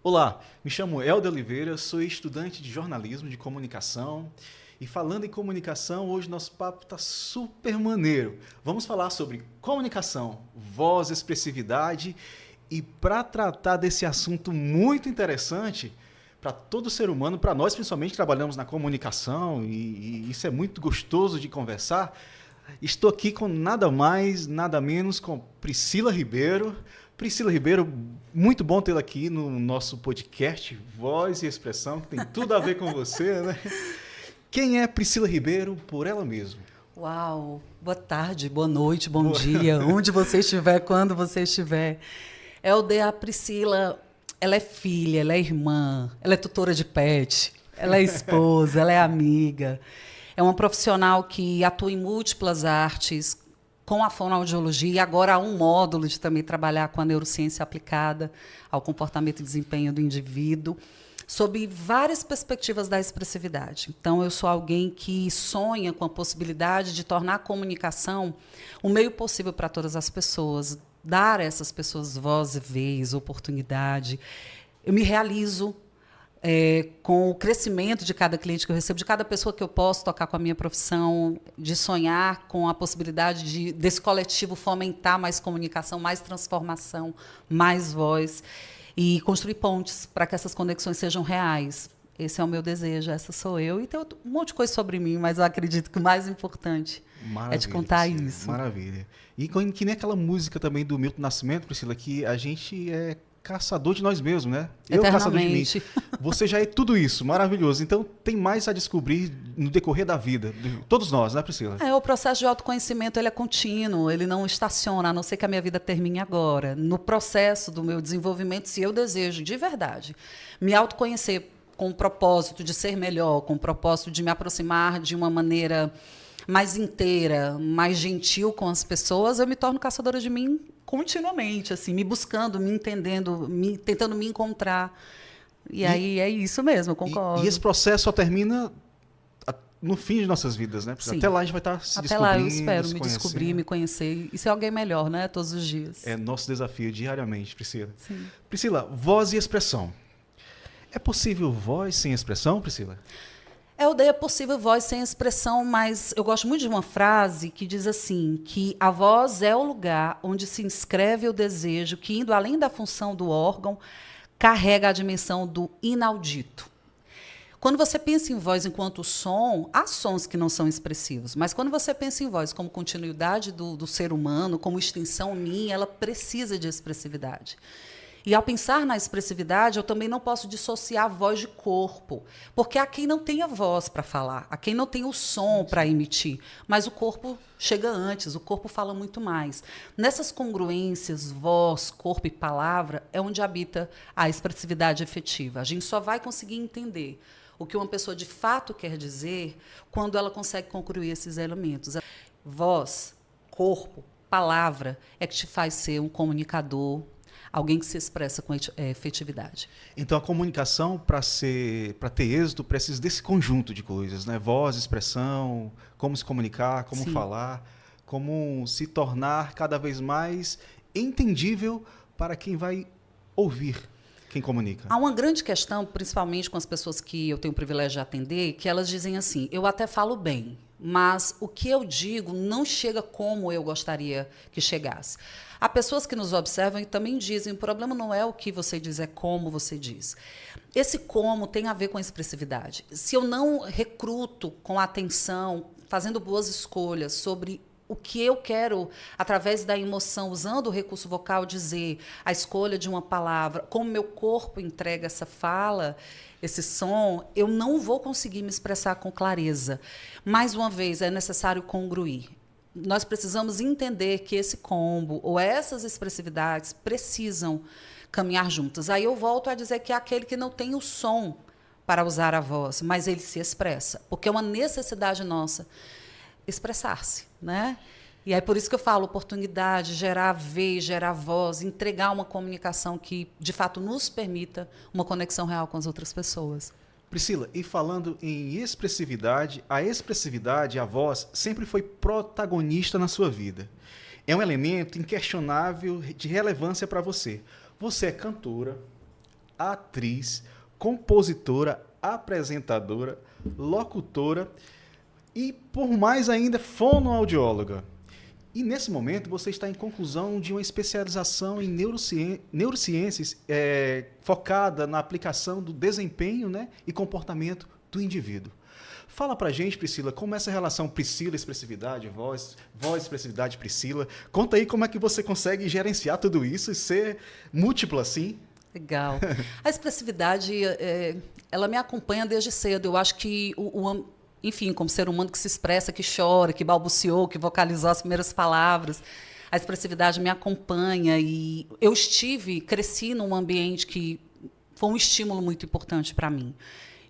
Olá, me chamo Helder Oliveira, sou estudante de jornalismo de comunicação. E falando em comunicação, hoje nosso papo está super maneiro. Vamos falar sobre comunicação, voz, expressividade. E para tratar desse assunto muito interessante, para todo ser humano, para nós principalmente que trabalhamos na comunicação, e isso é muito gostoso de conversar, estou aqui com nada mais, nada menos com Priscila Ribeiro. Priscila Ribeiro, muito bom tê-la aqui no nosso podcast Voz e Expressão, que tem tudo a ver com você, né? Quem é Priscila Ribeiro por ela mesma? Uau! Boa tarde, boa noite, bom dia, onde você estiver, quando você estiver. Helder, a Priscila, ela é filha, ela é irmã, ela é tutora de pet, ela é esposa, ela é amiga. É uma profissional que atua em múltiplas artes, com a fonoaudiologia, e agora há um módulo de também trabalhar com a neurociência aplicada ao comportamento e desempenho do indivíduo, sob várias perspectivas da expressividade. Então, eu sou alguém que sonha com a possibilidade de tornar a comunicação o meio possível para todas as pessoas, dar a essas pessoas voz e vez, oportunidade. Eu me realizo com o crescimento de cada cliente que eu recebo, de cada pessoa que eu posso tocar com a minha profissão, de sonhar com a possibilidade desse coletivo fomentar mais comunicação, mais transformação, mais voz, e construir pontes para que essas conexões sejam reais. Esse é o meu desejo, essa sou eu. E tem um monte de coisa sobre mim, mas eu acredito que o mais importante é de contar isso. Maravilha. E que nem aquela música também do Milton Nascimento, Priscila, que a gente é caçador de nós mesmos, né? Eu caçador de mim. Você já é tudo isso, maravilhoso. Então, tem mais a descobrir no decorrer da vida. Todos nós, né, Priscila? O processo de autoconhecimento ele é contínuo, ele não estaciona, a não ser que a minha vida termine agora. No processo do meu desenvolvimento, se eu desejo, de verdade, me autoconhecer com o propósito de ser melhor, com o propósito de me aproximar de uma maneira mais inteira, mais gentil com as pessoas, eu me torno caçadora de mim continuamente, assim, me buscando, me entendendo, tentando me encontrar. E aí é isso mesmo, eu concordo. E esse processo só termina no fim de nossas vidas, né? Até lá a gente vai estar se descobrindo. Até lá eu espero me descobrir, me conhecer e ser alguém melhor, né? Todos os dias. É nosso desafio diariamente, Priscila. Sim. Priscila, voz e expressão. É possível voz sem expressão, Priscila? É possível voz sem expressão, mas eu gosto muito de uma frase que diz assim, que a voz é o lugar onde se inscreve o desejo que, indo além da função do órgão, carrega a dimensão do inaudito. Quando você pensa em voz enquanto som, há sons que não são expressivos, mas quando você pensa em voz como continuidade do ser humano, como extensão minha, ela precisa de expressividade. E ao pensar na expressividade, eu também não posso dissociar a voz de corpo, porque há quem não tenha voz para falar, há quem não tenha o som para emitir, mas o corpo chega antes, o corpo fala muito mais. Nessas congruências, voz, corpo e palavra, é onde habita a expressividade efetiva. A gente só vai conseguir entender o que uma pessoa de fato quer dizer quando ela consegue concluir esses elementos. Voz, corpo, palavra é que te faz ser um comunicador, alguém que se expressa com efetividade. Então, a comunicação, para ter êxito, precisa desse conjunto de coisas, né? Voz, expressão, como se comunicar, como Sim. falar, como se tornar cada vez mais entendível para quem vai ouvir quem comunica. Há uma grande questão, principalmente com as pessoas que eu tenho o privilégio de atender, que elas dizem assim, eu até falo bem, mas o que eu digo não chega como eu gostaria que chegasse. Há pessoas que nos observam e também dizem, o problema não é o que você diz, é como você diz. Esse como tem a ver com a expressividade. Se eu não recruto com atenção, fazendo boas escolhas sobre o que eu quero, através da emoção, usando o recurso vocal, dizer, a escolha de uma palavra, como meu corpo entrega essa fala, esse som, eu não vou conseguir me expressar com clareza. Mais uma vez, é necessário congruir. Nós precisamos entender que esse combo ou essas expressividades precisam caminhar juntas. Aí eu volto a dizer que é aquele que não tem o som para usar a voz, mas ele se expressa, porque é uma necessidade nossa expressar-se, né? E aí por isso que eu falo oportunidade, gerar vez, gerar voz, entregar uma comunicação que de fato nos permita uma conexão real com as outras pessoas. Priscila, e falando em expressividade, a voz, sempre foi protagonista na sua vida. É um elemento inquestionável de relevância para você. Você é cantora, atriz, compositora, apresentadora, locutora e, por mais ainda, fonoaudióloga. E, nesse momento, você está em conclusão de uma especialização em neurociências focada na aplicação do desempenho, né, e comportamento do indivíduo. Fala pra gente, Priscila, como é essa relação Priscila-expressividade, voz-expressividade, Priscila. Conta aí como é que você consegue gerenciar tudo isso e ser múltiplo assim. Legal. A expressividade, ela me acompanha desde cedo. Eu acho que enfim, como ser humano que se expressa, que chora, que balbuciou, que vocalizou as primeiras palavras, a expressividade me acompanha e eu cresci num ambiente que foi um estímulo muito importante para mim.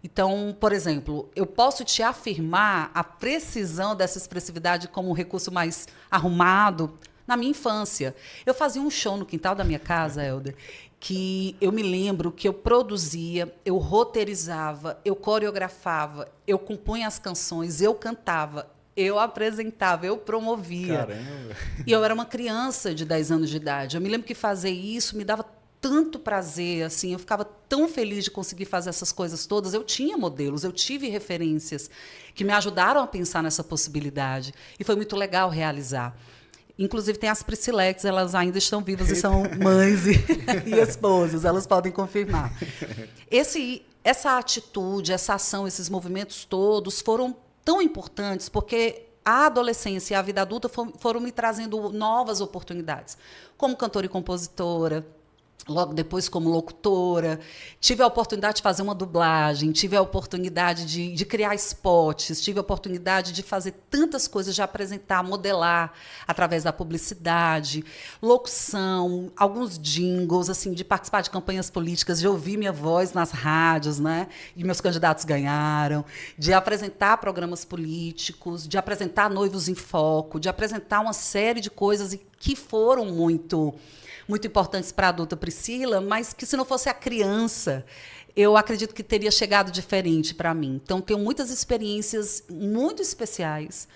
Então, por exemplo, eu posso te afirmar a precisão dessa expressividade como um recurso mais arrumado na minha infância. Eu fazia um show no quintal da minha casa, Helder, que eu me lembro que eu produzia, eu roteirizava, eu coreografava, eu compunha as canções, eu cantava, eu apresentava, eu promovia. Caramba! E eu era uma criança de 10 anos de idade. Eu me lembro que fazer isso me dava tanto prazer, assim, eu ficava tão feliz de conseguir fazer essas coisas todas. Eu tinha modelos, eu tive referências que me ajudaram a pensar nessa possibilidade. E foi muito legal realizar. Inclusive, tem as Priscilex, elas ainda estão vivas e são mães e esposas, elas podem confirmar. Essa atitude, essa ação, esses movimentos todos foram tão importantes porque a adolescência e a vida adulta foram me trazendo novas oportunidades, como cantora e compositora, logo depois como locutora, tive a oportunidade de fazer uma dublagem, tive a oportunidade de criar spots, tive a oportunidade de fazer tantas coisas, de apresentar, modelar através da publicidade, locução, alguns jingles, assim, de participar de campanhas políticas, de ouvir minha voz nas rádios, né? E meus candidatos ganharam, de apresentar programas políticos, de apresentar Noivos em Foco, de apresentar uma série de coisas que foram muito importantes para a adulta Priscila, mas que, se não fosse a criança, eu acredito que teria chegado diferente para mim. Então, tenho muitas experiências muito especiais,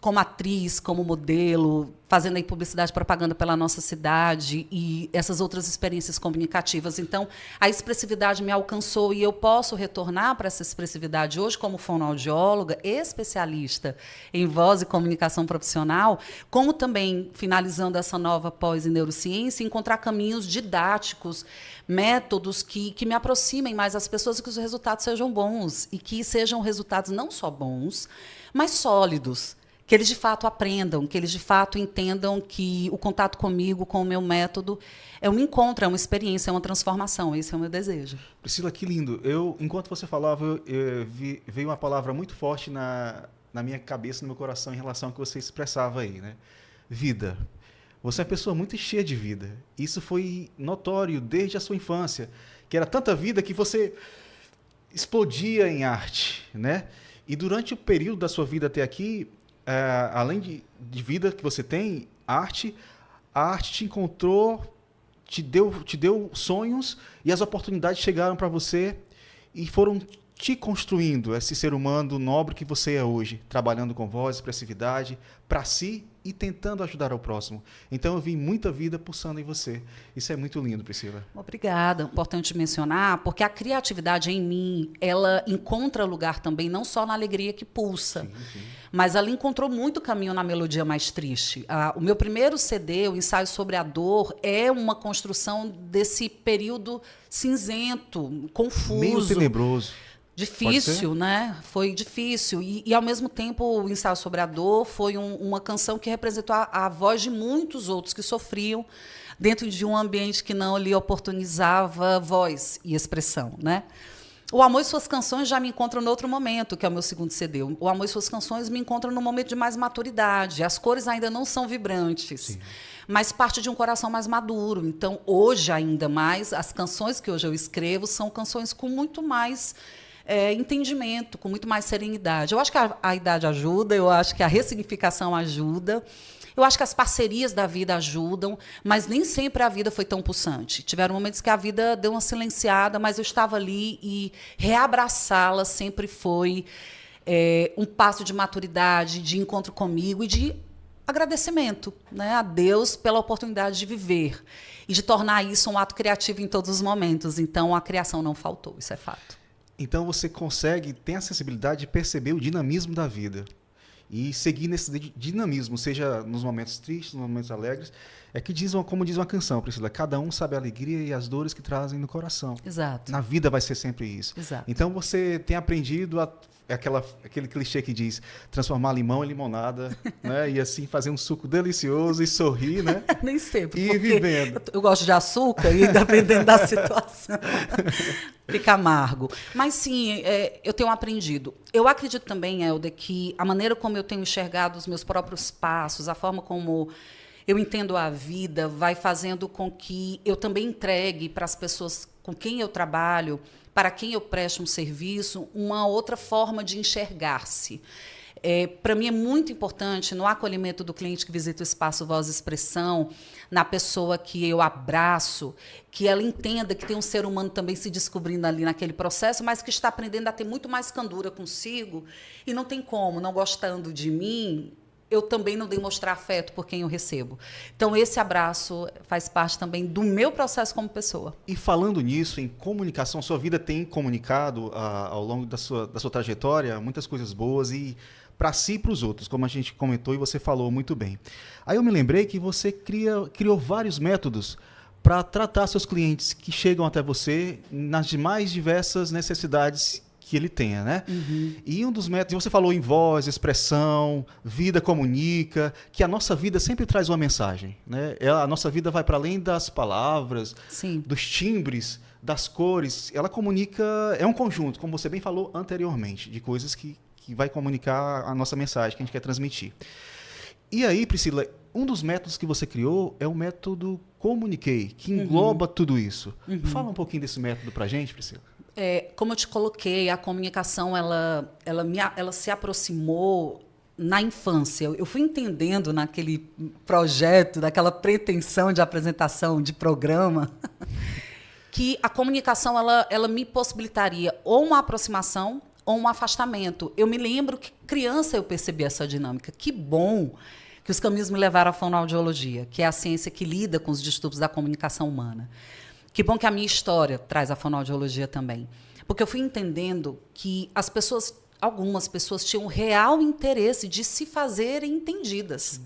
como atriz, como modelo, fazendo aí publicidade e propaganda pela nossa cidade e essas outras experiências comunicativas. Então, a expressividade me alcançou e eu posso retornar para essa expressividade hoje como fonoaudióloga, especialista em voz e comunicação profissional, como também, finalizando essa nova pós em neurociência, encontrar caminhos didáticos, métodos que me aproximem mais às pessoas e que os resultados sejam bons e que sejam resultados não só bons, mas sólidos. Que eles, de fato, aprendam, que eles, de fato, entendam que o contato comigo, com o meu método, é um encontro, é uma experiência, é uma transformação. Esse é o meu desejo. Priscila, que lindo. Enquanto você falava, veio uma palavra muito forte na minha cabeça, no meu coração, em relação ao que você expressava aí, né? Vida. Você é uma pessoa muito cheia de vida. Isso foi notório desde a sua infância, que era tanta vida que você explodia em arte, né? E durante o período da sua vida até aqui, além de vida que você tem, a arte te encontrou, te deu sonhos e as oportunidades chegaram para você e foram te construindo esse ser humano nobre que você é hoje, trabalhando com voz, expressividade, para si e tentando ajudar ao próximo. Então, eu vi muita vida pulsando em você. Isso é muito lindo, Priscila. Obrigada. Importante mencionar, porque a criatividade em mim, ela encontra lugar também, não só na alegria que pulsa, sim. Mas ela encontrou muito caminho na melodia mais triste. O meu primeiro CD, o Ensaio sobre a Dor, é uma construção desse período cinzento, confuso. Meio tenebroso. Difícil, né? Foi difícil. E, ao mesmo tempo, o Ensaio sobre a Dor foi uma canção que representou a voz de muitos outros que sofriam dentro de um ambiente que não lhe oportunizava voz e expressão, né? O Amor e Suas Canções já me encontram em outro momento, que é o meu segundo CD. O Amor e Suas Canções me encontram num momento de mais maturidade. As cores ainda não são vibrantes. Sim. Mas parte de um coração mais maduro. Então, hoje, ainda mais, as canções que hoje eu escrevo são canções com muito mais entendimento, com muito mais serenidade. Eu acho que a idade ajuda, eu acho que a ressignificação ajuda, eu acho que as parcerias da vida ajudam, mas nem sempre a vida foi tão pulsante. Tiveram momentos que a vida deu uma silenciada, mas eu estava ali e reabraçá-la sempre foi um passo de maturidade, de encontro comigo e de agradecimento, né, a Deus pela oportunidade de viver e de tornar isso um ato criativo em todos os momentos. Então, a criação não faltou, isso é fato. Então você consegue ter a sensibilidade de perceber o dinamismo da vida e seguir nesse dinamismo, seja nos momentos tristes, nos momentos alegres. É que como diz uma canção, Priscila, cada um sabe a alegria e as dores que trazem no coração. Exato. Na vida vai ser sempre isso. Exato. Então você tem aprendido aquele clichê que diz transformar limão em limonada, né? E assim fazer um suco delicioso e sorrir, né? Nem sempre. E vivendo. Eu gosto de açúcar e dependendo da situação fica amargo. Mas sim, eu tenho aprendido. Eu acredito também, Helder, que a maneira como eu tenho enxergado os meus próprios passos, a forma como eu entendo a vida, vai fazendo com que eu também entregue para as pessoas com quem eu trabalho, para quem eu presto um serviço, uma outra forma de enxergar-se. Para mim é muito importante, no acolhimento do cliente que visita o espaço Voz e Expressão, na pessoa que eu abraço, que ela entenda que tem um ser humano também se descobrindo ali naquele processo, mas que está aprendendo a ter muito mais candura consigo, e não tem como, não gostando de mim, eu também não demonstrar afeto por quem eu recebo. Então, esse abraço faz parte também do meu processo como pessoa. E falando nisso, em comunicação, sua vida tem comunicado ao longo da sua trajetória muitas coisas boas e para si e para os outros, como a gente comentou e você falou muito bem. Aí eu me lembrei que você criou vários métodos para tratar seus clientes que chegam até você nas mais diversas necessidades que ele tenha, né? Uhum. E um dos métodos, você falou em voz, expressão, vida comunica, que a nossa vida sempre traz uma mensagem, né? A nossa vida vai para além das palavras, sim, dos timbres, das cores. Ela comunica, é um conjunto, como você bem falou anteriormente, de coisas que vai comunicar a nossa mensagem que a gente quer transmitir. E aí, Priscila, um dos métodos que você criou é o método Comuniquei, que engloba tudo isso. Fala um pouquinho desse método para a gente, Priscila. Como eu te coloquei, a comunicação ela se aproximou na infância. Eu fui entendendo naquele projeto, daquela pretensão de apresentação de programa, que a comunicação ela me possibilitaria ou uma aproximação ou um afastamento. Eu me lembro que criança eu percebi essa dinâmica. Que bom que os caminhos me levaram à fonoaudiologia, que é a ciência que lida com os distúrbios da comunicação humana. Que bom que a minha história traz a fonoaudiologia também. Porque eu fui entendendo que algumas pessoas tinham real interesse de se fazerem entendidas.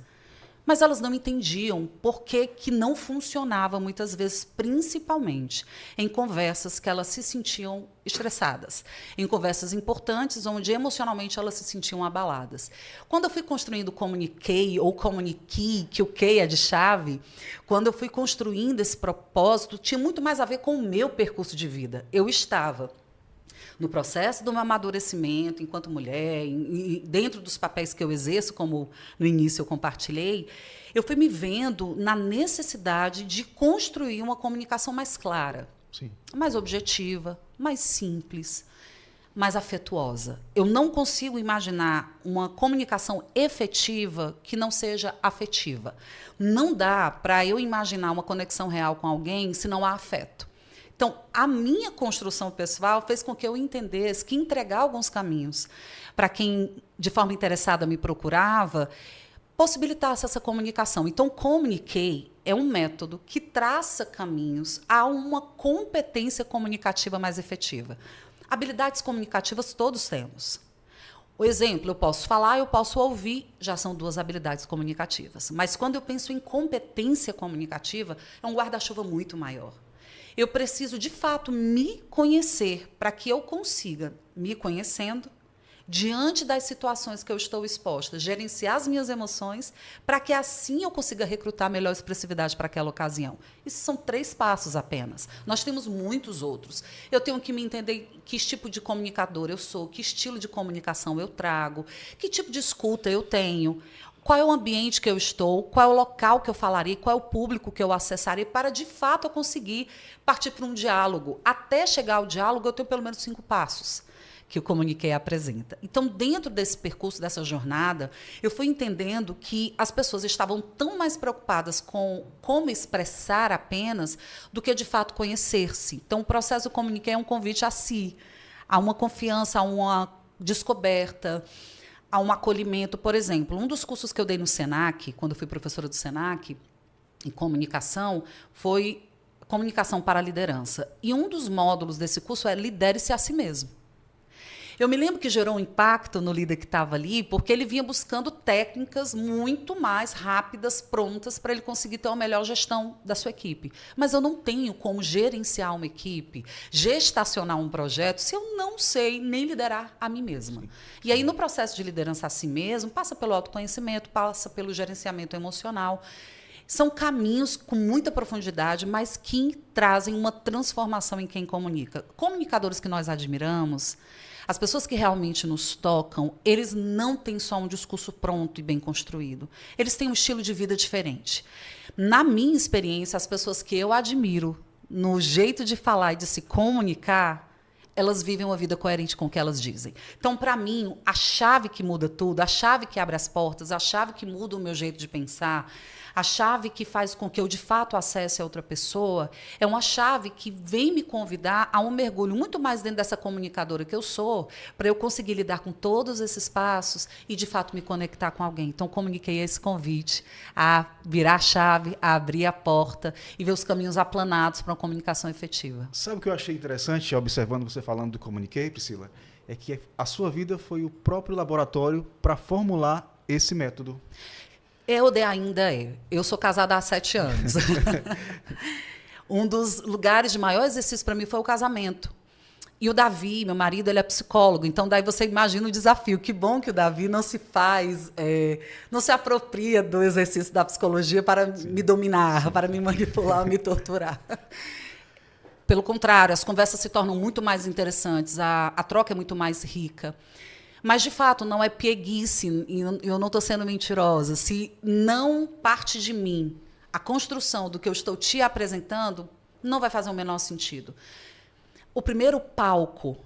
Mas elas não entendiam por que não funcionava muitas vezes, principalmente em conversas que elas se sentiam estressadas, em conversas importantes onde emocionalmente elas se sentiam abaladas. Quando eu fui construindo o Comuniquei ou Comunique, que o Key é de chave, quando eu fui construindo esse propósito, tinha muito mais a ver com o meu percurso de vida. Eu estava no processo do meu amadurecimento enquanto mulher, dentro dos papéis que eu exerço, como no início eu compartilhei, eu fui me vendo na necessidade de construir uma comunicação mais clara, sim, mais objetiva, mais simples, mais afetuosa. Eu não consigo imaginar uma comunicação efetiva que não seja afetiva. Não dá para eu imaginar uma conexão real com alguém se não há afeto. Então, a minha construção pessoal fez com que eu entendesse que entregar alguns caminhos para quem, de forma interessada, me procurava, possibilitasse essa comunicação. Então, Comuniquei é um método que traça caminhos a uma competência comunicativa mais efetiva. Habilidades comunicativas todos temos. O exemplo, eu posso falar, eu posso ouvir, já são 2 habilidades comunicativas. Mas quando eu penso em competência comunicativa, é um guarda-chuva muito maior. Eu preciso, de fato, me conhecer para que eu consiga, me conhecendo, diante das situações que eu estou exposta, gerenciar as minhas emoções, para que assim eu consiga recrutar melhor expressividade para aquela ocasião. Isso são 3 passos apenas. Nós temos muitos outros. Eu tenho que me entender que tipo de comunicador eu sou, que estilo de comunicação eu trago, que tipo de escuta eu tenho, qual é o ambiente que eu estou, qual é o local que eu falarei, qual é o público que eu acessarei, para, de fato, eu conseguir partir para um diálogo. Até chegar ao diálogo, eu tenho pelo menos 5 passos que o Comuniquei apresenta. Então, dentro desse percurso, dessa jornada, eu fui entendendo que as pessoas estavam tão mais preocupadas com como expressar apenas do que, de fato, conhecer-se. Então, o processo do Comuniquei é um convite a si, a uma confiança, a uma descoberta, a um acolhimento. Por exemplo, um dos cursos que eu dei no Senac, quando eu fui professora do Senac, em comunicação, foi comunicação para a liderança. E um dos módulos desse curso é lidere-se a si mesmo. Eu me lembro que gerou um impacto no líder que estava ali, porque ele vinha buscando técnicas muito mais rápidas, prontas, para ele conseguir ter uma melhor gestão da sua equipe. Mas eu não tenho como gerenciar uma equipe, gestacionar um projeto, se eu não sei nem liderar a mim mesma. Sim. E aí, no processo de liderança a si mesmo, passa pelo autoconhecimento, passa pelo gerenciamento emocional. São caminhos com muita profundidade, mas que trazem uma transformação em quem comunica. Comunicadores que nós admiramos, as pessoas que realmente nos tocam, eles não têm só um discurso pronto e bem construído. Eles têm um estilo de vida diferente. Na minha experiência, as pessoas que eu admiro no jeito de falar e de se comunicar, elas vivem uma vida coerente com o que elas dizem. Então, para mim, a chave que muda tudo, a chave que abre as portas, a chave que muda o meu jeito de pensar, a chave que faz com que eu, de fato, acesse a outra pessoa, é uma chave que vem me convidar a um mergulho muito mais dentro dessa comunicadora que eu sou, para eu conseguir lidar com todos esses passos e, de fato, me conectar com alguém. Então, comuniquei esse convite a virar a chave, a abrir a porta e ver os caminhos aplanados para uma comunicação efetiva. Sabe o que eu achei interessante, observando você falando do Comuniquei, Priscila? É que a sua vida foi o próprio laboratório para formular esse método. Ainda é. Eu sou casada há 7 anos. Um dos lugares de maior exercício para mim foi o casamento. E o Davi, meu marido, ele é psicólogo. Então, daí você imagina o desafio. Que bom que o Davi não se não se apropria do exercício da psicologia para me dominar, para me manipular, me torturar. Pelo contrário, as conversas se tornam muito mais interessantes, a troca é muito mais rica. Mas, de fato, não é pieguice, e eu não estou sendo mentirosa. Se não parte de mim a construção do que eu estou te apresentando, não vai fazer o menor sentido. O primeiro palco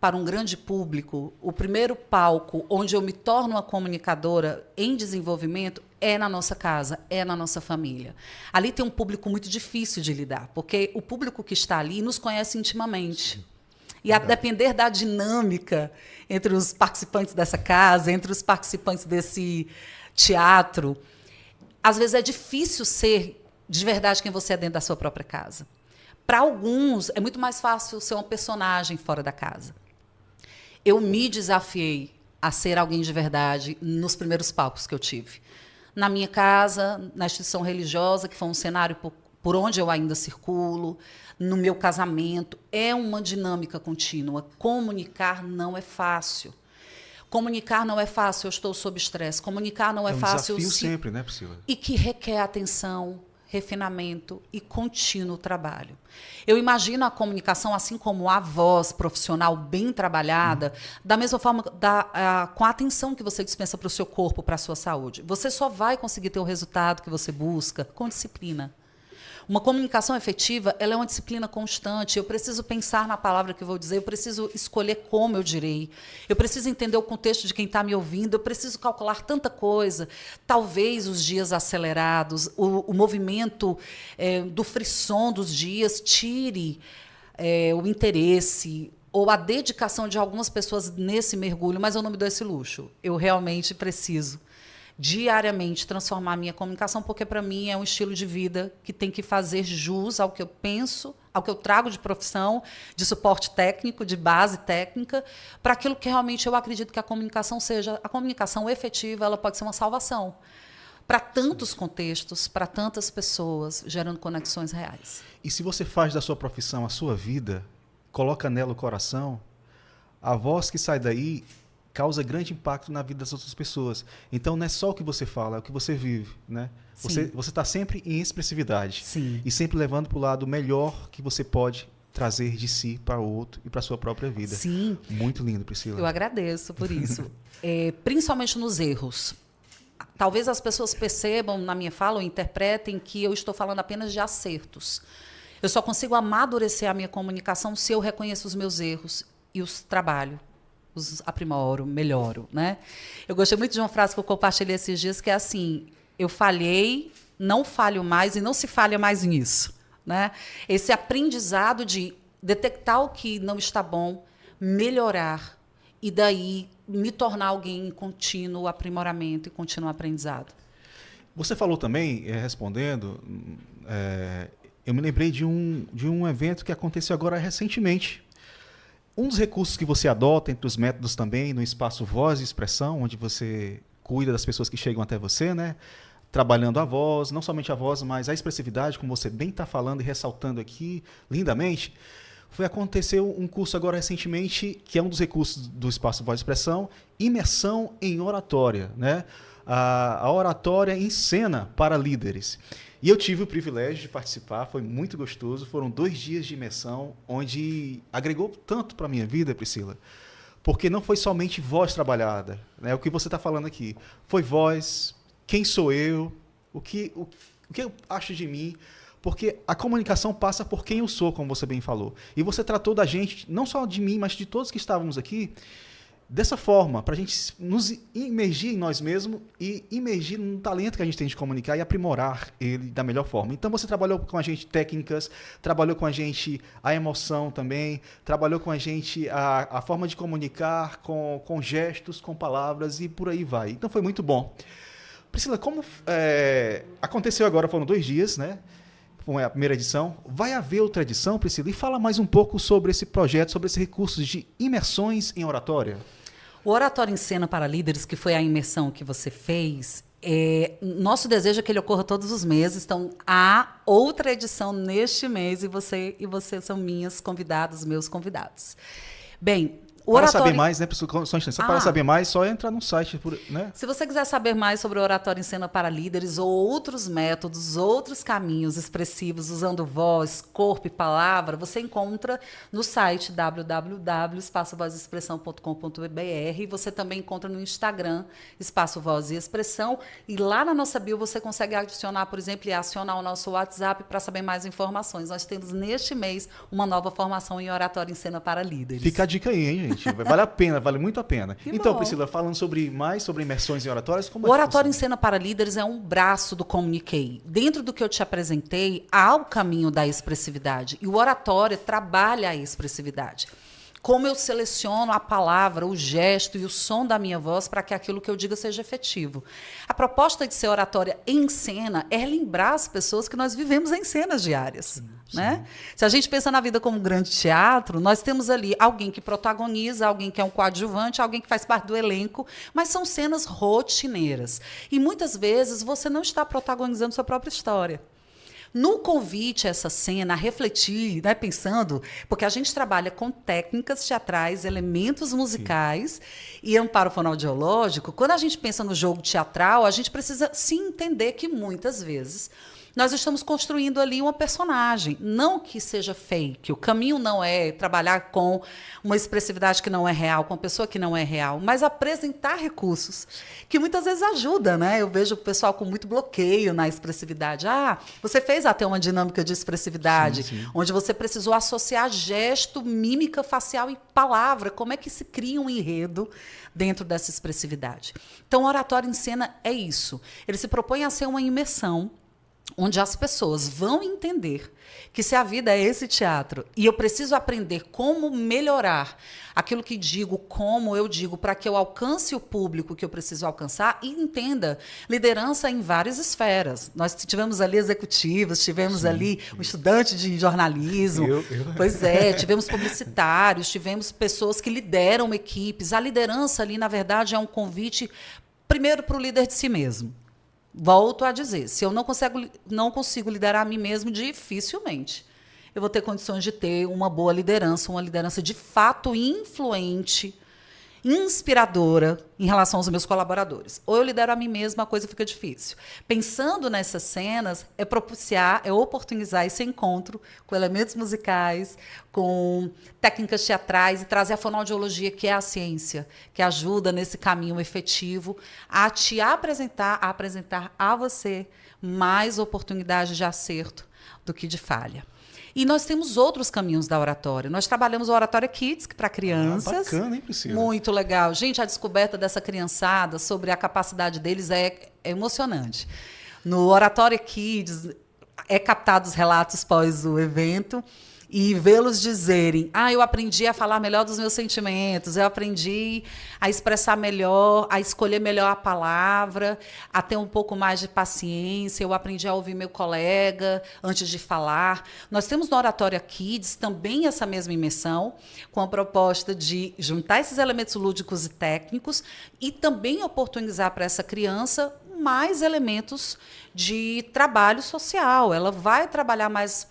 para um grande público, o primeiro palco onde eu me torno uma comunicadora em desenvolvimento é na nossa casa, é na nossa família. Ali tem um público muito difícil de lidar, porque o público que está ali nos conhece intimamente. E a depender da dinâmica entre os participantes dessa casa, entre os participantes desse teatro, às vezes é difícil ser de verdade quem você é dentro da sua própria casa. Para alguns, é muito mais fácil ser uma personagem fora da casa. Eu me desafiei a ser alguém de verdade nos primeiros palcos que eu tive. Na minha casa, na instituição religiosa, que foi um cenário por onde eu ainda circulo, no meu casamento, é uma dinâmica contínua. Comunicar não é fácil. Comunicar não é fácil, eu estou sob estresse. Comunicar não é fácil. É um desafio sempre, né, Priscila? E que requer atenção, refinamento e contínuo trabalho. Eu imagino a comunicação, assim como a voz profissional bem trabalhada, da mesma forma, com a atenção que você dispensa para o seu corpo, para a sua saúde. Você só vai conseguir ter o resultado que você busca com disciplina. Uma comunicação efetiva, ela é uma disciplina constante. Eu preciso pensar na palavra que eu vou dizer, eu preciso escolher como eu direi, eu preciso entender o contexto de quem está me ouvindo, eu preciso calcular tanta coisa. Talvez os dias acelerados, o movimento do frisson dos dias tire o interesse ou a dedicação de algumas pessoas nesse mergulho, mas eu não me dou esse luxo. Eu realmente preciso diariamente transformar a minha comunicação, porque para mim é um estilo de vida que tem que fazer jus ao que eu penso, ao que eu trago de profissão, de suporte técnico, de base técnica, para aquilo que realmente eu acredito que a comunicação seja. A comunicação efetiva, ela pode ser uma salvação para tantos contextos, para tantas pessoas, gerando conexões reais. E se você faz da sua profissão a sua vida, coloca nela o coração, a voz que sai daí causa grande impacto na vida das outras pessoas. Então, não é só o que você fala, é o que você vive, né? Você está sempre em expressividade. Sim. E sempre levando para o lado melhor que você pode trazer de si para o outro e para a sua própria vida. Sim. Muito lindo, Priscila. Eu agradeço por isso. Principalmente nos erros. Talvez as pessoas percebam na minha fala ou interpretem que eu estou falando apenas de acertos. Eu só consigo amadurecer a minha comunicação se eu reconheço os meus erros e os trabalho. Os aprimoro, melhoro, né? Eu gostei muito de uma frase que eu compartilhei esses dias, que é assim: eu falhei, não falho mais e não se falha mais nisso, né? Esse aprendizado de detectar o que não está bom, melhorar e daí me tornar alguém em contínuo aprimoramento e contínuo aprendizado. Você falou também, respondendo, eu me lembrei de um evento que aconteceu agora recentemente. Um dos recursos que você adota entre os métodos também, no espaço Voz e Expressão, onde você cuida das pessoas que chegam até você, né? Trabalhando a voz, não somente a voz, mas a expressividade, como você bem está falando e ressaltando aqui lindamente. Aconteceu um curso agora recentemente, que é um dos recursos do espaço Voz e Expressão, imersão em oratória, né? A oratória em cena para líderes. E eu tive o privilégio de participar, foi muito gostoso. Foram 2 dias de imersão, onde agregou tanto para a minha vida, Priscila, porque não foi somente voz trabalhada, né? O que você está falando aqui. Foi voz, quem sou eu, o que eu acho de mim, porque a comunicação passa por quem eu sou, como você bem falou. E você tratou da gente, não só de mim, mas de todos que estávamos aqui, dessa forma, para a gente nos imergir em nós mesmos e imergir no talento que a gente tem de comunicar e aprimorar ele da melhor forma. Então você trabalhou com a gente técnicas, trabalhou com a gente a emoção também, trabalhou com a gente a forma de comunicar com gestos, com palavras e por aí vai. Então foi muito bom. Priscila, como aconteceu agora, foram 2 dias, né? Foi a primeira edição. Vai haver outra edição, Priscila? E fala mais um pouco sobre esse projeto, sobre esses recursos de imersões em oratória. O Oratório em Cena para Líderes, que foi a imersão que você fez, nosso desejo é que ele ocorra todos os meses. Então, há outra edição neste mês e você são minhas convidadas, meus convidados. Bem, para saber mais, né, só para saber mais, só entrar no site, né? Se você quiser saber mais sobre o Oratório em Cena para Líderes ou outros métodos, outros caminhos expressivos usando voz, corpo e palavra, você encontra no site www.espacovozexpressão.com.br. Você também encontra no Instagram Espaço Voz e Expressão, e lá na nossa bio você consegue adicionar, por exemplo, e acionar o nosso WhatsApp para saber mais informações. Nós temos neste mês uma nova formação em Oratório em Cena para Líderes. Fica a dica aí, hein, gente? Vale a pena, vale muito a pena. Que então, bom. Priscila, falando mais sobre imersões em oratórias, como o Oratório em Cena para Líderes é um braço do Comuniquei. Dentro do que eu te apresentei, há o caminho da expressividade. E o oratório trabalha a expressividade. Como eu seleciono a palavra, o gesto e o som da minha voz para que aquilo que eu diga seja efetivo. A proposta de ser oratória em cena é lembrar as pessoas que nós vivemos em cenas diárias. Sim. Né? Se a gente pensa na vida como um grande teatro, nós temos ali alguém que protagoniza, alguém que é um coadjuvante, alguém que faz parte do elenco, mas são cenas rotineiras. E muitas vezes você não está protagonizando sua própria história. No convite a essa cena, a refletir, né, pensando, porque a gente trabalha com técnicas teatrais, elementos musicais e amparo fonoaudiológico, quando a gente pensa no jogo teatral, a gente precisa se entender que muitas vezes nós estamos construindo ali uma personagem, não que seja fake. O caminho não é trabalhar com uma expressividade que não é real, com uma pessoa que não é real, mas apresentar recursos que muitas vezes ajuda, né? Eu vejo o pessoal com muito bloqueio na expressividade. Você fez até uma dinâmica de expressividade, sim. Onde você precisou associar gesto, mímica facial e palavra. Como é que se cria um enredo dentro dessa expressividade? Então, o Oratório em Cena é isso. Ele se propõe a ser uma imersão onde as pessoas vão entender que se a vida é esse teatro e eu preciso aprender como melhorar aquilo que digo, como eu digo, para que eu alcance o público que eu preciso alcançar e entenda liderança em várias esferas. Nós tivemos ali executivos, tivemos ali um estudante de jornalismo, pois é, tivemos publicitários, tivemos pessoas que lideram equipes. A liderança ali, na verdade, é um convite primeiro para o líder de si mesmo. Volto a dizer, se eu não consigo liderar a mim mesmo, dificilmente eu vou ter condições de ter uma boa liderança, uma liderança de fato influente, inspiradora em relação aos meus colaboradores. Ou eu lidero a mim mesma, a coisa fica difícil. Pensando nessas cenas, é oportunizar esse encontro com elementos musicais, com técnicas teatrais e trazer a fonoaudiologia, que é a ciência, que ajuda nesse caminho efetivo a te apresentar a você mais oportunidades de acerto do que de falha. E nós temos outros caminhos da oratória. Nós trabalhamos o Oratória Kids, para crianças. Bacana, hein, Priscila? Muito legal. Gente, a descoberta dessa criançada sobre a capacidade deles é emocionante. No Oratória Kids, captados relatos pós o evento. e vê-los dizerem: eu aprendi a falar melhor dos meus sentimentos, eu aprendi a expressar melhor, a escolher melhor a palavra, a ter um pouco mais de paciência, eu aprendi a ouvir meu colega antes de falar. Nós temos no Oratória Kids também essa mesma imersão, com a proposta de juntar esses elementos lúdicos e técnicos e também oportunizar para essa criança mais elementos de trabalho social. Ela vai trabalhar mais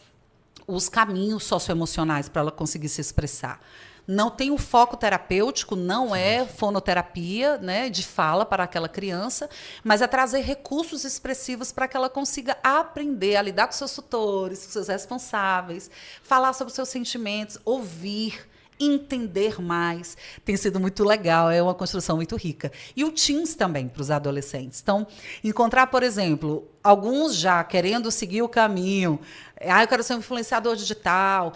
os caminhos socioemocionais para ela conseguir se expressar. Não tem o foco terapêutico, não é fonoterapia, né, de fala para aquela criança, mas é trazer recursos expressivos para que ela consiga aprender a lidar com seus tutores, com seus responsáveis, falar sobre os seus sentimentos, ouvir, entender mais. Tem sido muito legal, é uma construção muito rica. E o Teens também, para os adolescentes. Então, encontrar, por exemplo, alguns já querendo seguir o caminho, eu quero ser um influenciador digital,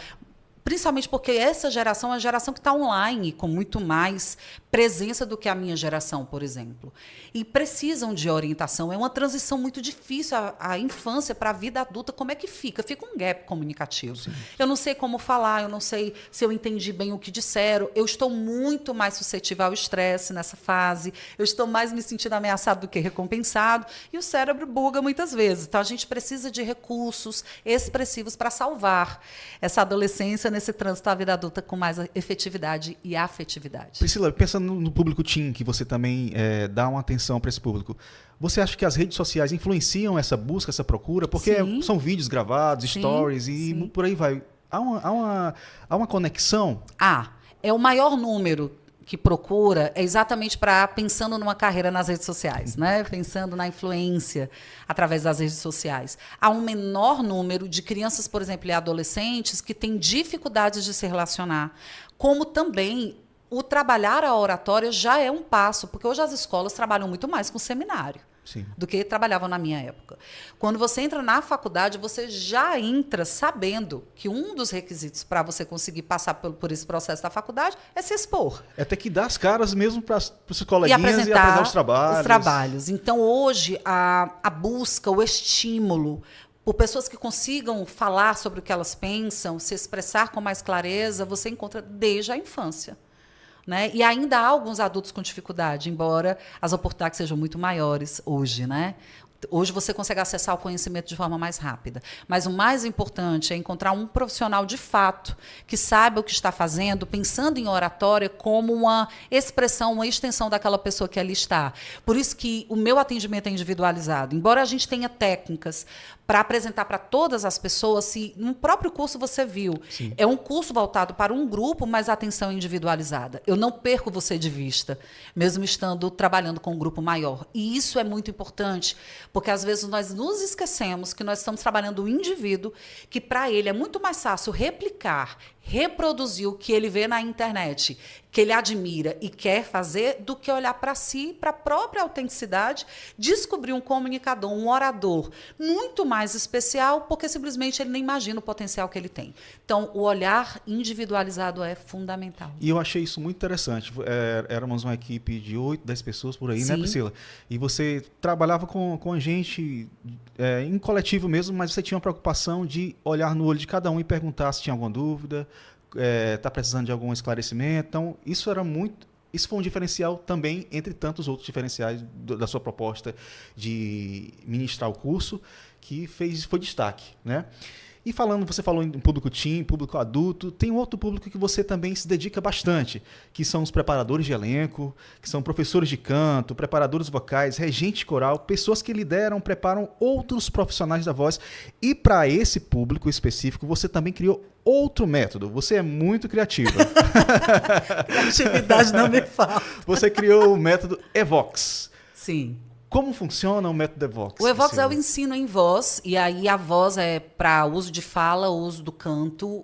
principalmente porque essa geração é uma geração que está online, com muito mais presença do que a minha geração, por exemplo. E precisam de orientação. É uma transição muito difícil, a infância para a vida adulta. Como é que fica? Fica um gap comunicativo. Sim. Eu não sei como falar, eu não sei se eu entendi bem o que disseram. Eu estou muito mais suscetível ao estresse nessa fase. Eu estou mais me sentindo ameaçado do que recompensado. E o cérebro buga muitas vezes. Então, a gente precisa de recursos expressivos para salvar essa adolescência nesse trânsito à vida adulta com mais efetividade e afetividade. Priscila, pensando no público teen, que você também dá uma atenção para esse público, você acha que as redes sociais influenciam essa busca, essa procura? Porque são vídeos gravados, stories e por aí vai. Há uma conexão? É o maior número que procura é exatamente para pensando numa carreira nas redes sociais, né? Pensando na influência através das redes sociais. Há um menor número de crianças, por exemplo, e adolescentes que têm dificuldades de se relacionar, como também o trabalhar a oratória já é um passo, porque hoje as escolas trabalham muito mais com seminário. Sim. Do que trabalhavam na minha época. Quando você entra na faculdade, você já entra sabendo que um dos requisitos para você conseguir passar por esse processo da faculdade é se expor. É ter que dar as caras mesmo para os coleguinhas e apresentar os trabalhos. Então, hoje, a busca, o estímulo por pessoas que consigam falar sobre o que elas pensam, se expressar com mais clareza, você encontra desde a infância. Né? E ainda há alguns adultos com dificuldade, embora as oportunidades sejam muito maiores hoje, né? Hoje você consegue acessar o conhecimento de forma mais rápida. Mas o mais importante é encontrar um profissional de fato que saiba o que está fazendo, pensando em oratória como uma expressão, uma extensão daquela pessoa que ali está. Por isso que o meu atendimento é individualizado. Embora a gente tenha técnicas para apresentar para todas as pessoas, se no próprio curso você viu, sim, é um curso voltado para um grupo, mas a atenção é individualizada. Eu não perco você de vista, mesmo estando trabalhando com um grupo maior. E isso é muito importante, porque às vezes nós nos esquecemos que nós estamos trabalhando o indivíduo, que para ele é muito mais fácil replicar, reproduzir o que ele vê na internet, que ele admira e quer fazer, do que olhar para si, para a própria autenticidade, descobrir um comunicador, um orador muito mais especial, porque simplesmente ele nem imagina o potencial que ele tem. Então, o olhar individualizado é fundamental. E eu achei isso muito interessante. Éramos uma equipe de 8, 10 pessoas por aí, sim, né, Priscila? E você trabalhava com a gente em coletivo mesmo, mas você tinha uma preocupação de olhar no olho de cada um e perguntar se tinha alguma dúvida, está precisando de algum esclarecimento. Então, isso foi um diferencial também, entre tantos outros diferenciais da sua proposta de ministrar o curso, que foi destaque, né? E você falou em público teen, público adulto, tem um outro público que você também se dedica bastante, que são os preparadores de elenco, que são professores de canto, preparadores vocais, regente coral, pessoas que lideram, preparam outros profissionais da voz. E para esse público específico, você também criou outro método. Você é muito criativa. Criatividade não me fala. Você criou o método Evox. Sim. Como funciona o método Evox? O Evox é o ensino em voz, e aí a voz é para uso de fala, uso do canto.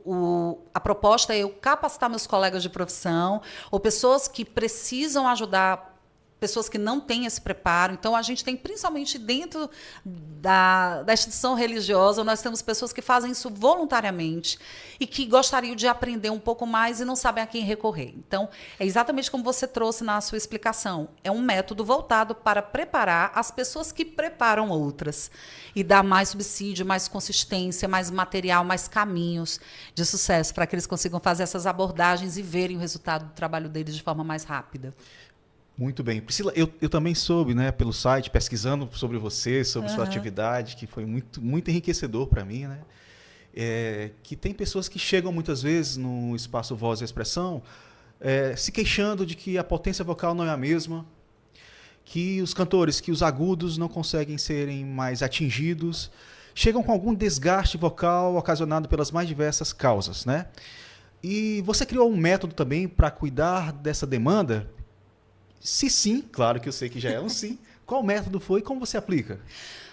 A proposta é eu capacitar meus colegas de profissão ou pessoas que precisam ajudar pessoas que não têm esse preparo. Então, a gente tem, principalmente dentro da instituição religiosa, nós temos pessoas que fazem isso voluntariamente e que gostariam de aprender um pouco mais e não sabem a quem recorrer. Então, é exatamente como você trouxe na sua explicação. É um método voltado para preparar as pessoas que preparam outras e dar mais subsídio, mais consistência, mais material, mais caminhos de sucesso para que eles consigam fazer essas abordagens e verem o resultado do trabalho deles de forma mais rápida. Muito bem. Priscila, eu também soube, né, pelo site, pesquisando sobre você, sobre sua atividade, que foi muito, muito enriquecedor para mim, né? Que tem pessoas que chegam muitas vezes no espaço Voz e Expressão se queixando de que a potência vocal não é a mesma, que os cantores, que os agudos não conseguem serem mais atingidos, chegam com algum desgaste vocal ocasionado pelas mais diversas causas, né? E você criou um método também para cuidar dessa demanda? Se sim, claro que eu sei que já é um sim. Qual método foi e como você aplica?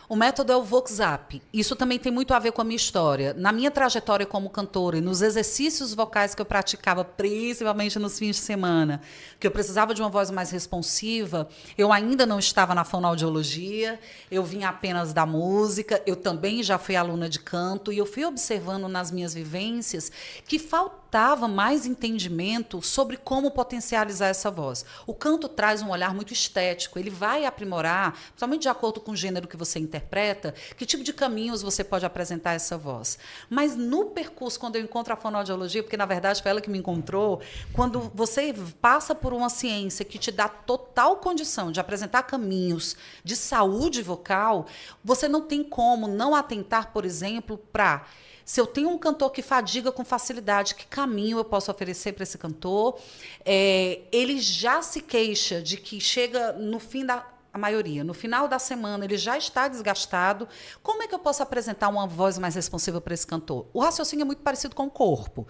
O método é o Vox-Up. Isso também tem muito a ver com a minha história. Na minha trajetória como cantora e nos exercícios vocais que eu praticava, principalmente nos fins de semana, que eu precisava de uma voz mais responsiva, eu ainda não estava na fonoaudiologia, eu vinha apenas da música, eu também já fui aluna de canto e eu fui observando nas minhas vivências que faltava mais entendimento sobre como potencializar essa voz. O canto traz um olhar muito estético, ele vai aprimorar, principalmente de acordo com o gênero que você interpreta, que tipo de caminhos você pode apresentar essa voz. Mas no percurso, quando eu encontro a fonoaudiologia, porque na verdade foi ela que me encontrou, quando você passa por uma ciência que te dá total condição de apresentar caminhos de saúde vocal, você não tem como não atentar, por exemplo, para... Se eu tenho um cantor que fadiga com facilidade, que caminho eu posso oferecer para esse cantor? Ele já se queixa de que chega no fim da... A maioria, no final da semana, ele já está desgastado. Como é que eu posso apresentar uma voz mais responsiva para esse cantor? O raciocínio é muito parecido com o corpo.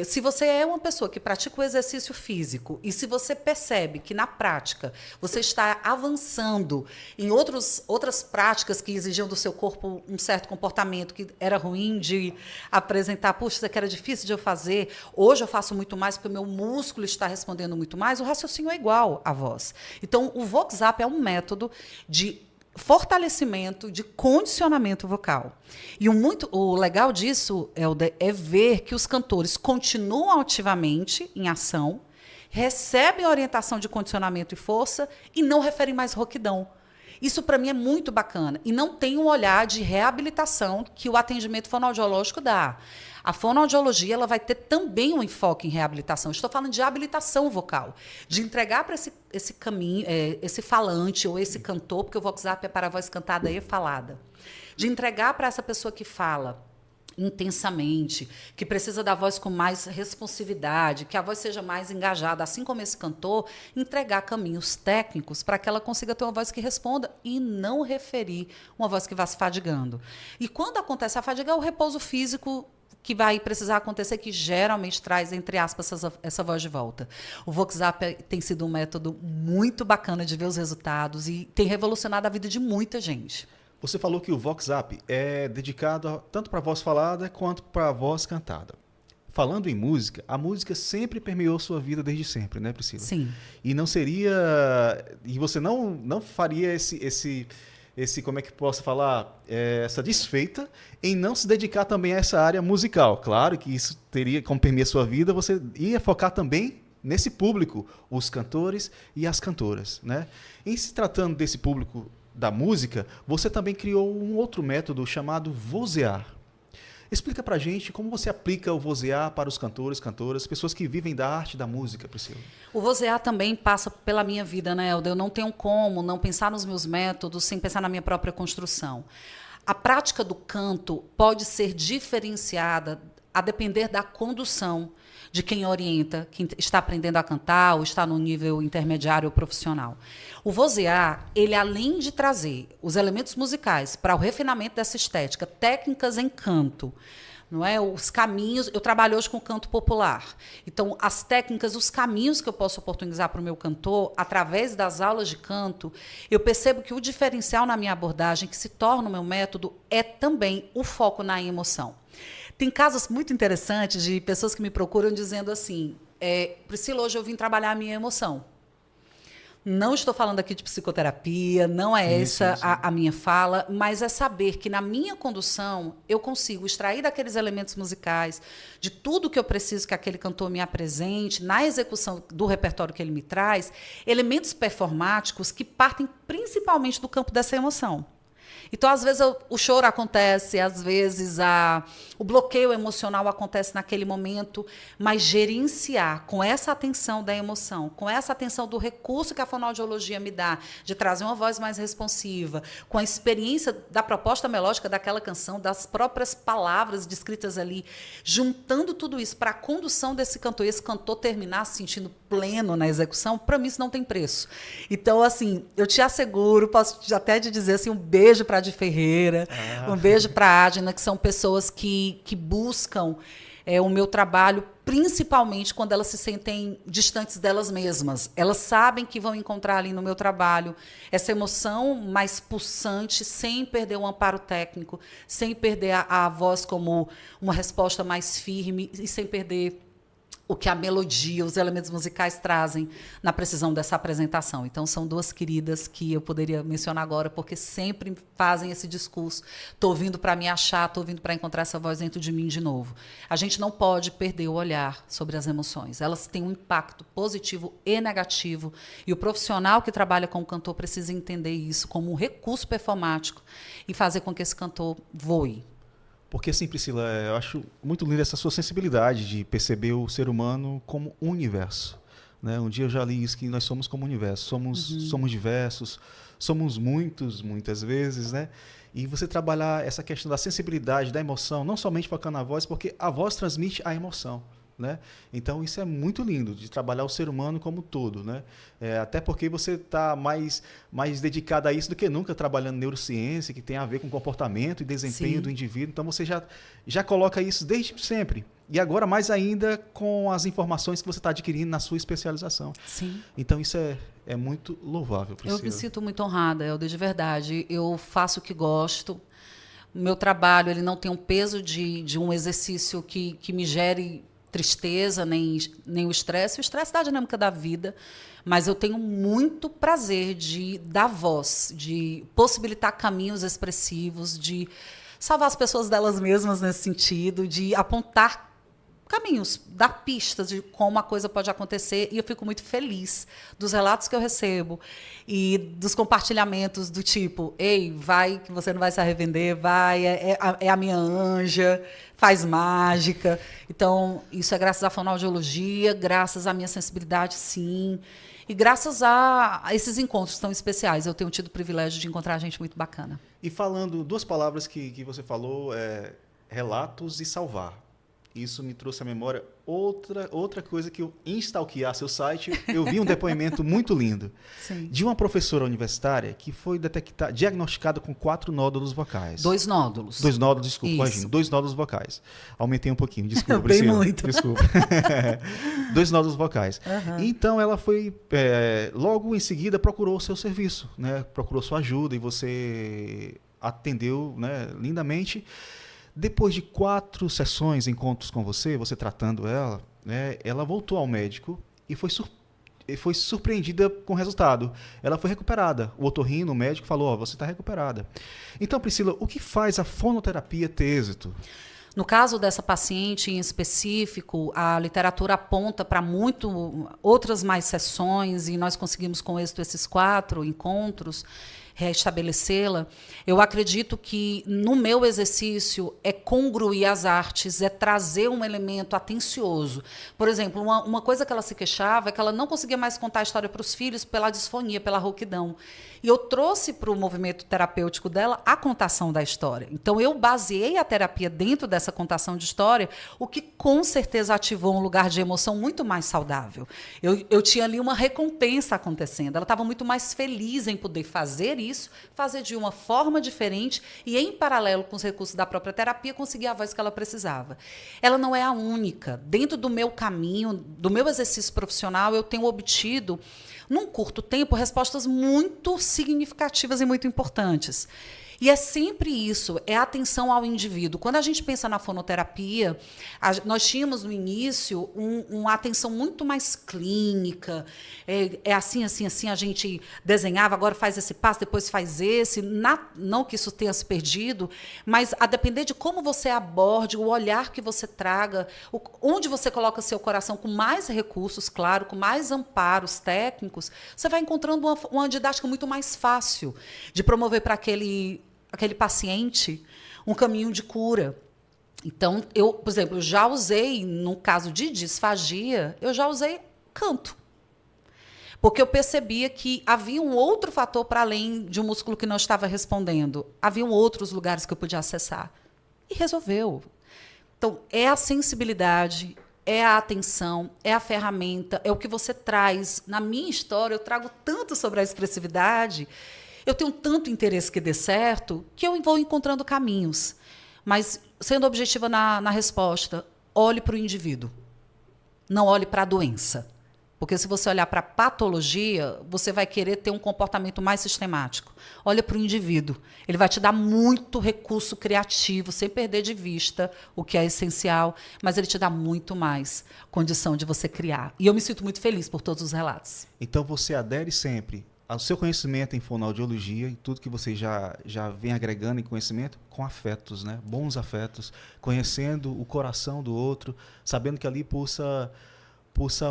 Se você é uma pessoa que pratica o exercício físico e se você percebe que, na prática, você está avançando em outras práticas que exigiam do seu corpo um certo comportamento que era ruim de apresentar, puxa, isso aqui era difícil de eu fazer, hoje eu faço muito mais porque o meu músculo está respondendo muito mais, o raciocínio é igual à voz. Então, o Vox-Up é um método de fortalecimento, de condicionamento vocal. E o legal disso, Helder, é ver que os cantores continuam ativamente em ação, recebem orientação de condicionamento e força e não referem mais rouquidão. Isso, para mim, é muito bacana. E não tem um olhar de reabilitação que o atendimento fonoaudiológico dá. A fonoaudiologia ela vai ter também um enfoque em reabilitação. Estou falando de habilitação vocal, de entregar para esse caminho, esse falante ou esse cantor, porque o Vox-Up é para a voz cantada e falada, de entregar para essa pessoa que fala intensamente, que precisa da voz com mais responsividade, que a voz seja mais engajada, assim como esse cantor, entregar caminhos técnicos para que ela consiga ter uma voz que responda e não referir uma voz que vá se fadigando. E quando acontece a fadiga, é o repouso físico que vai precisar acontecer, que geralmente traz, entre aspas, essa voz de volta. O Vox-Up tem sido um método muito bacana de ver os resultados e tem revolucionado a vida de muita gente. Você falou que o Vox-Up é dedicado tanto para a voz falada quanto para a voz cantada. Falando em música, a música sempre permeou sua vida desde sempre, né, Priscila? Sim. E não seria... E você não faria esse como é que posso falar, essa desfeita em não se dedicar também a essa área musical. Claro que isso teria, como permeia a sua vida, você ia focar também nesse público, os cantores e as cantoras, né? Em se tratando desse público da música, você também criou um outro método chamado vozear. Explica pra gente como você aplica o vozear para os cantores, cantoras, pessoas que vivem da arte da música, Priscila. O vozear também passa pela minha vida, né, Helder? Eu não tenho como não pensar nos meus métodos sem pensar na minha própria construção. A prática do canto pode ser diferenciada a depender da condução de quem orienta, quem está aprendendo a cantar ou está no nível intermediário ou profissional. O vozear, ele além de trazer os elementos musicais para o refinamento dessa estética, técnicas em canto, não é? Os caminhos, eu trabalho hoje com canto popular. Então, as técnicas, os caminhos que eu posso oportunizar para o meu cantor, através das aulas de canto, eu percebo que o diferencial na minha abordagem, que se torna o meu método, é também o foco na emoção. Tem casos muito interessantes de pessoas que me procuram dizendo assim, Priscila, hoje eu vim trabalhar a minha emoção. Não estou falando aqui de psicoterapia, não é essa a minha fala, mas é saber que na minha condução eu consigo extrair daqueles elementos musicais, de tudo que eu preciso que aquele cantor me apresente, na execução do repertório que ele me traz, elementos performáticos que partem principalmente do campo dessa emoção. Então, às vezes, o choro acontece, às vezes o bloqueio emocional acontece naquele momento, mas gerenciar com essa atenção da emoção, com essa atenção do recurso que a fonoaudiologia me dá, de trazer uma voz mais responsiva, com a experiência da proposta melódica daquela canção, das próprias palavras descritas ali, juntando tudo isso para a condução desse cantor, e esse cantor terminar se sentindo pleno na execução, para mim isso não tem preço. Então, assim, eu te asseguro, posso até te dizer assim, um beijo para a Adi Ferreira, um beijo para a Adna, que são pessoas que buscam o meu trabalho, principalmente quando elas se sentem distantes delas mesmas. Elas sabem que vão encontrar ali no meu trabalho essa emoção mais pulsante, sem perder o amparo técnico, sem perder a voz como uma resposta mais firme e sem perder o que a melodia, os elementos musicais trazem na precisão dessa apresentação. Então, são duas queridas que eu poderia mencionar agora, porque sempre fazem esse discurso. Estou vindo para me achar, estou vindo para encontrar essa voz dentro de mim de novo. A gente não pode perder o olhar sobre as emoções. Elas têm um impacto positivo e negativo. E o profissional que trabalha com o cantor precisa entender isso como um recurso performático e fazer com que esse cantor voe. Porque, assim, Priscila, eu acho muito linda essa sua sensibilidade de perceber o ser humano como um universo. Né? Um dia eu já li isso, que nós somos como um universo. Somos diversos, somos muitas vezes. Né? E você trabalhar essa questão da sensibilidade, da emoção, não somente focando na voz, porque a voz transmite a emoção. Né? Então, isso é muito lindo, de trabalhar o ser humano como um todo. Né? Até porque você está mais dedicado a isso do que nunca trabalhando neurociência, que tem a ver com comportamento e desempenho do indivíduo. Então, você já coloca isso desde sempre. E agora, mais ainda, com as informações que você está adquirindo na sua especialização. Sim. Então, isso é muito louvável, Priscila. Eu me sinto muito honrada, Helder, de verdade. Eu faço o que gosto. O meu trabalho ele não tem um peso de um exercício que me gere tristeza, nem o estresse. O estresse da dinâmica da vida, mas eu tenho muito prazer de dar voz, de possibilitar caminhos expressivos, de salvar as pessoas delas mesmas nesse sentido, de apontar caminhos, dar pistas de como a coisa pode acontecer, e eu fico muito feliz dos relatos que eu recebo e dos compartilhamentos do tipo, ei, vai que você não vai se arrepender, vai, é a minha anja, faz mágica. Então, isso é graças à fonoaudiologia, graças à minha sensibilidade, sim, e graças a esses encontros tão especiais. Eu tenho tido o privilégio de encontrar gente muito bacana. E falando, duas palavras que você falou, relatos e salvar. Isso me trouxe à memória outra coisa que eu, em stalkear seu site, eu vi um depoimento muito lindo. Sim. De uma professora universitária que foi diagnosticada com 4 nódulos vocais. 2 nódulos. 2 nódulos, desculpa, imagina, 2 nódulos vocais. Aumentei um pouquinho, desculpa, Priscila. Bem muito. Desculpa. 2 nódulos vocais. Uhum. Então, ela foi, logo em seguida, procurou o seu serviço, né? Procurou sua ajuda e você atendeu, né, lindamente. Depois de 4 sessões, encontros com você tratando ela, né, ela voltou ao médico e foi surpreendida com o resultado. Ela foi recuperada. O otorrino, o médico, falou, você está recuperada. Então, Priscila, o que faz a fonoterapia ter êxito? No caso dessa paciente em específico, a literatura aponta para outras mais sessões, e nós conseguimos com êxito esses 4 encontros, restabelecê-la. Eu acredito que no meu exercício é congruir as artes, é trazer um elemento atencioso. Por exemplo, uma coisa que ela se queixava é que ela não conseguia mais contar a história para os filhos pela disfonia, pela rouquidão. E eu trouxe para o movimento terapêutico dela a contação da história. Então, eu baseei a terapia dentro dessa contação de história, o que com certeza ativou um lugar de emoção muito mais saudável. Eu tinha ali uma recompensa acontecendo. Ela estava muito mais feliz em poder fazer isso, fazer de uma forma diferente e, em paralelo com os recursos da própria terapia, conseguir a voz que ela precisava. Ela não é a única. Dentro do meu caminho, do meu exercício profissional, eu tenho obtido, num curto tempo, respostas muito significativas e muito importantes. E é sempre isso, é a atenção ao indivíduo. Quando a gente pensa na fonoterapia, nós tínhamos no início uma atenção muito mais clínica, é assim, assim, assim, a gente desenhava, agora faz esse passo, depois faz esse, não que isso tenha se perdido, mas a depender de como você aborde, o olhar que você traga, onde você coloca seu coração com mais recursos, claro, com mais amparos técnicos, você vai encontrando uma didática muito mais fácil de promover para aquele paciente um caminho de cura. Então, eu, por exemplo, já usei, no caso de disfagia, eu já usei canto. Porque eu percebia que havia um outro fator para além de um músculo que não estava respondendo. Haviam outros lugares que eu podia acessar. E resolveu. Então, é a sensibilidade, é a atenção, é a ferramenta, é o que você traz. Na minha história, eu trago tanto sobre a expressividade, eu tenho tanto interesse que dê certo, que eu vou encontrando caminhos. Mas, sendo objetiva na resposta, olhe para o indivíduo. Não olhe para a doença. Porque se você olhar para a patologia, você vai querer ter um comportamento mais sistemático. Olha para o indivíduo. Ele vai te dar muito recurso criativo, sem perder de vista o que é essencial, mas ele te dá muito mais condição de você criar. E eu me sinto muito feliz por todos os relatos. Então você adere sempre ao seu conhecimento em fonoaudiologia e tudo que você já vem agregando em conhecimento com afetos, né? Bons afetos, conhecendo o coração do outro, sabendo que ali pulsa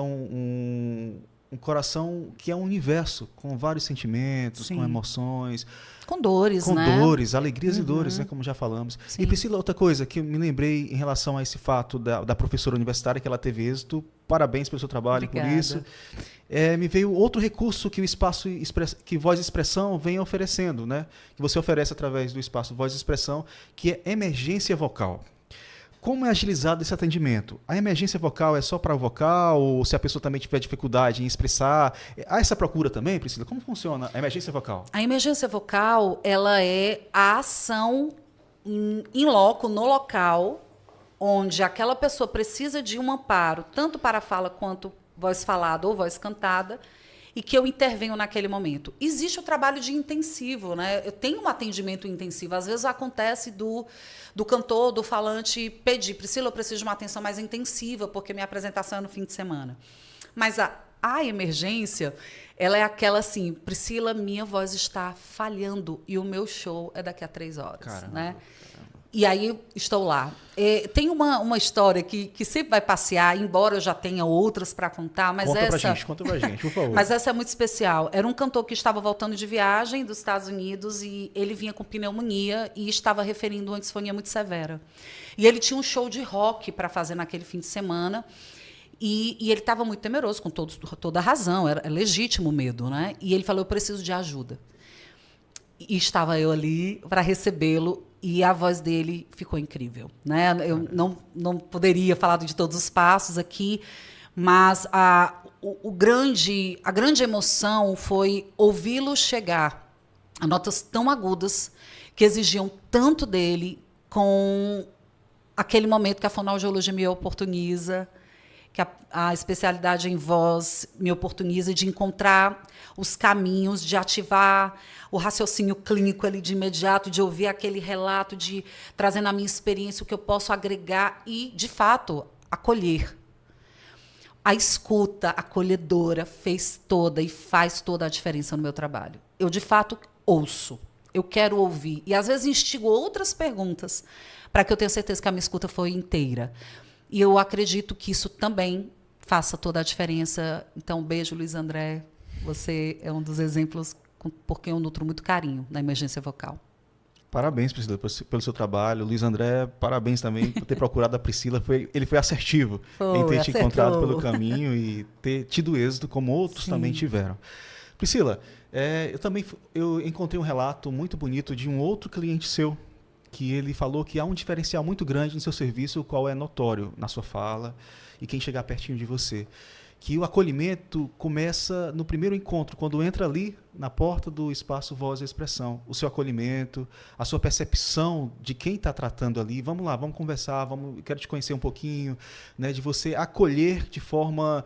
um coração que é um universo, com vários sentimentos, Sim. com emoções. Com dores, com né? dores, alegrias e dores, né? Como já falamos. Sim. E Priscila, outra coisa que eu me lembrei em relação a esse fato da professora universitária, que ela teve êxito. Parabéns pelo seu trabalho. Obrigada. Por isso. Me veio outro recurso que o espaço que Voz e Expressão vem oferecendo, né? Que você oferece através do espaço Voz e Expressão, que é emergência vocal. Como é agilizado esse atendimento? A emergência vocal é só para o vocal, ou se a pessoa também tiver dificuldade em expressar? Há essa procura também, Priscila? Como funciona a emergência vocal? A emergência vocal, ela é a ação in loco, no local, onde aquela pessoa precisa de um amparo, tanto para a fala quanto voz falada ou voz cantada, e que eu intervenho naquele momento. Existe o trabalho de intensivo, né? Eu tenho um atendimento intensivo. Às vezes acontece do cantor, do falante, pedir, Priscila, eu preciso de uma atenção mais intensiva, porque minha apresentação é no fim de semana. Mas a emergência, ela é aquela assim, Priscila, minha voz está falhando e o meu show é daqui a 3 horas. Caramba, né? E aí estou lá. Tem uma história que sempre vai passear, embora eu já tenha outras para contar, mas Conta pra gente, por favor. Mas essa é muito especial. Era um cantor que estava voltando de viagem dos Estados Unidos e ele vinha com pneumonia e estava referindo uma disfonia muito severa. E ele tinha um show de rock para fazer naquele fim de semana. E ele estava muito temeroso, com toda a razão, era legítimo o medo, né? E ele falou, eu preciso de ajuda. E estava eu ali para recebê-lo. E a voz dele ficou incrível, né? Eu não poderia falar de todos os passos aqui, mas a grande emoção foi ouvi-lo chegar a notas tão agudas que exigiam tanto dele, com aquele momento que a fonoaudiologia me oportuniza, que a especialidade em voz me oportuniza de encontrar os caminhos, de ativar o raciocínio clínico ali de imediato, de ouvir aquele relato, de trazer na minha experiência o que eu posso agregar e, de fato, acolher. A escuta acolhedora fez toda e faz toda a diferença no meu trabalho. Eu, de fato, ouço. Eu quero ouvir. E, às vezes, instigo outras perguntas para que eu tenha certeza que a minha escuta foi inteira. E eu acredito que isso também faça toda a diferença. Então, beijo, Luiz André. Você é um dos exemplos por quem eu nutro muito carinho na emergência vocal. Parabéns, Priscila, pelo seu trabalho. Luiz André, parabéns também por ter procurado a Priscila. Ele foi assertivo em ter te encontrado pelo caminho e ter tido êxito, como outros também tiveram. Priscila, eu encontrei um relato muito bonito de um outro cliente seu, que ele falou que há um diferencial muito grande no seu serviço, o qual é notório na sua fala. e quem chegar pertinho de você. Que o acolhimento começa no primeiro encontro, quando entra ali na porta do espaço Voz e Expressão. O seu acolhimento, a sua percepção de quem está tratando ali. Vamos lá, vamos conversar, quero te conhecer um pouquinho, né, de você acolher de forma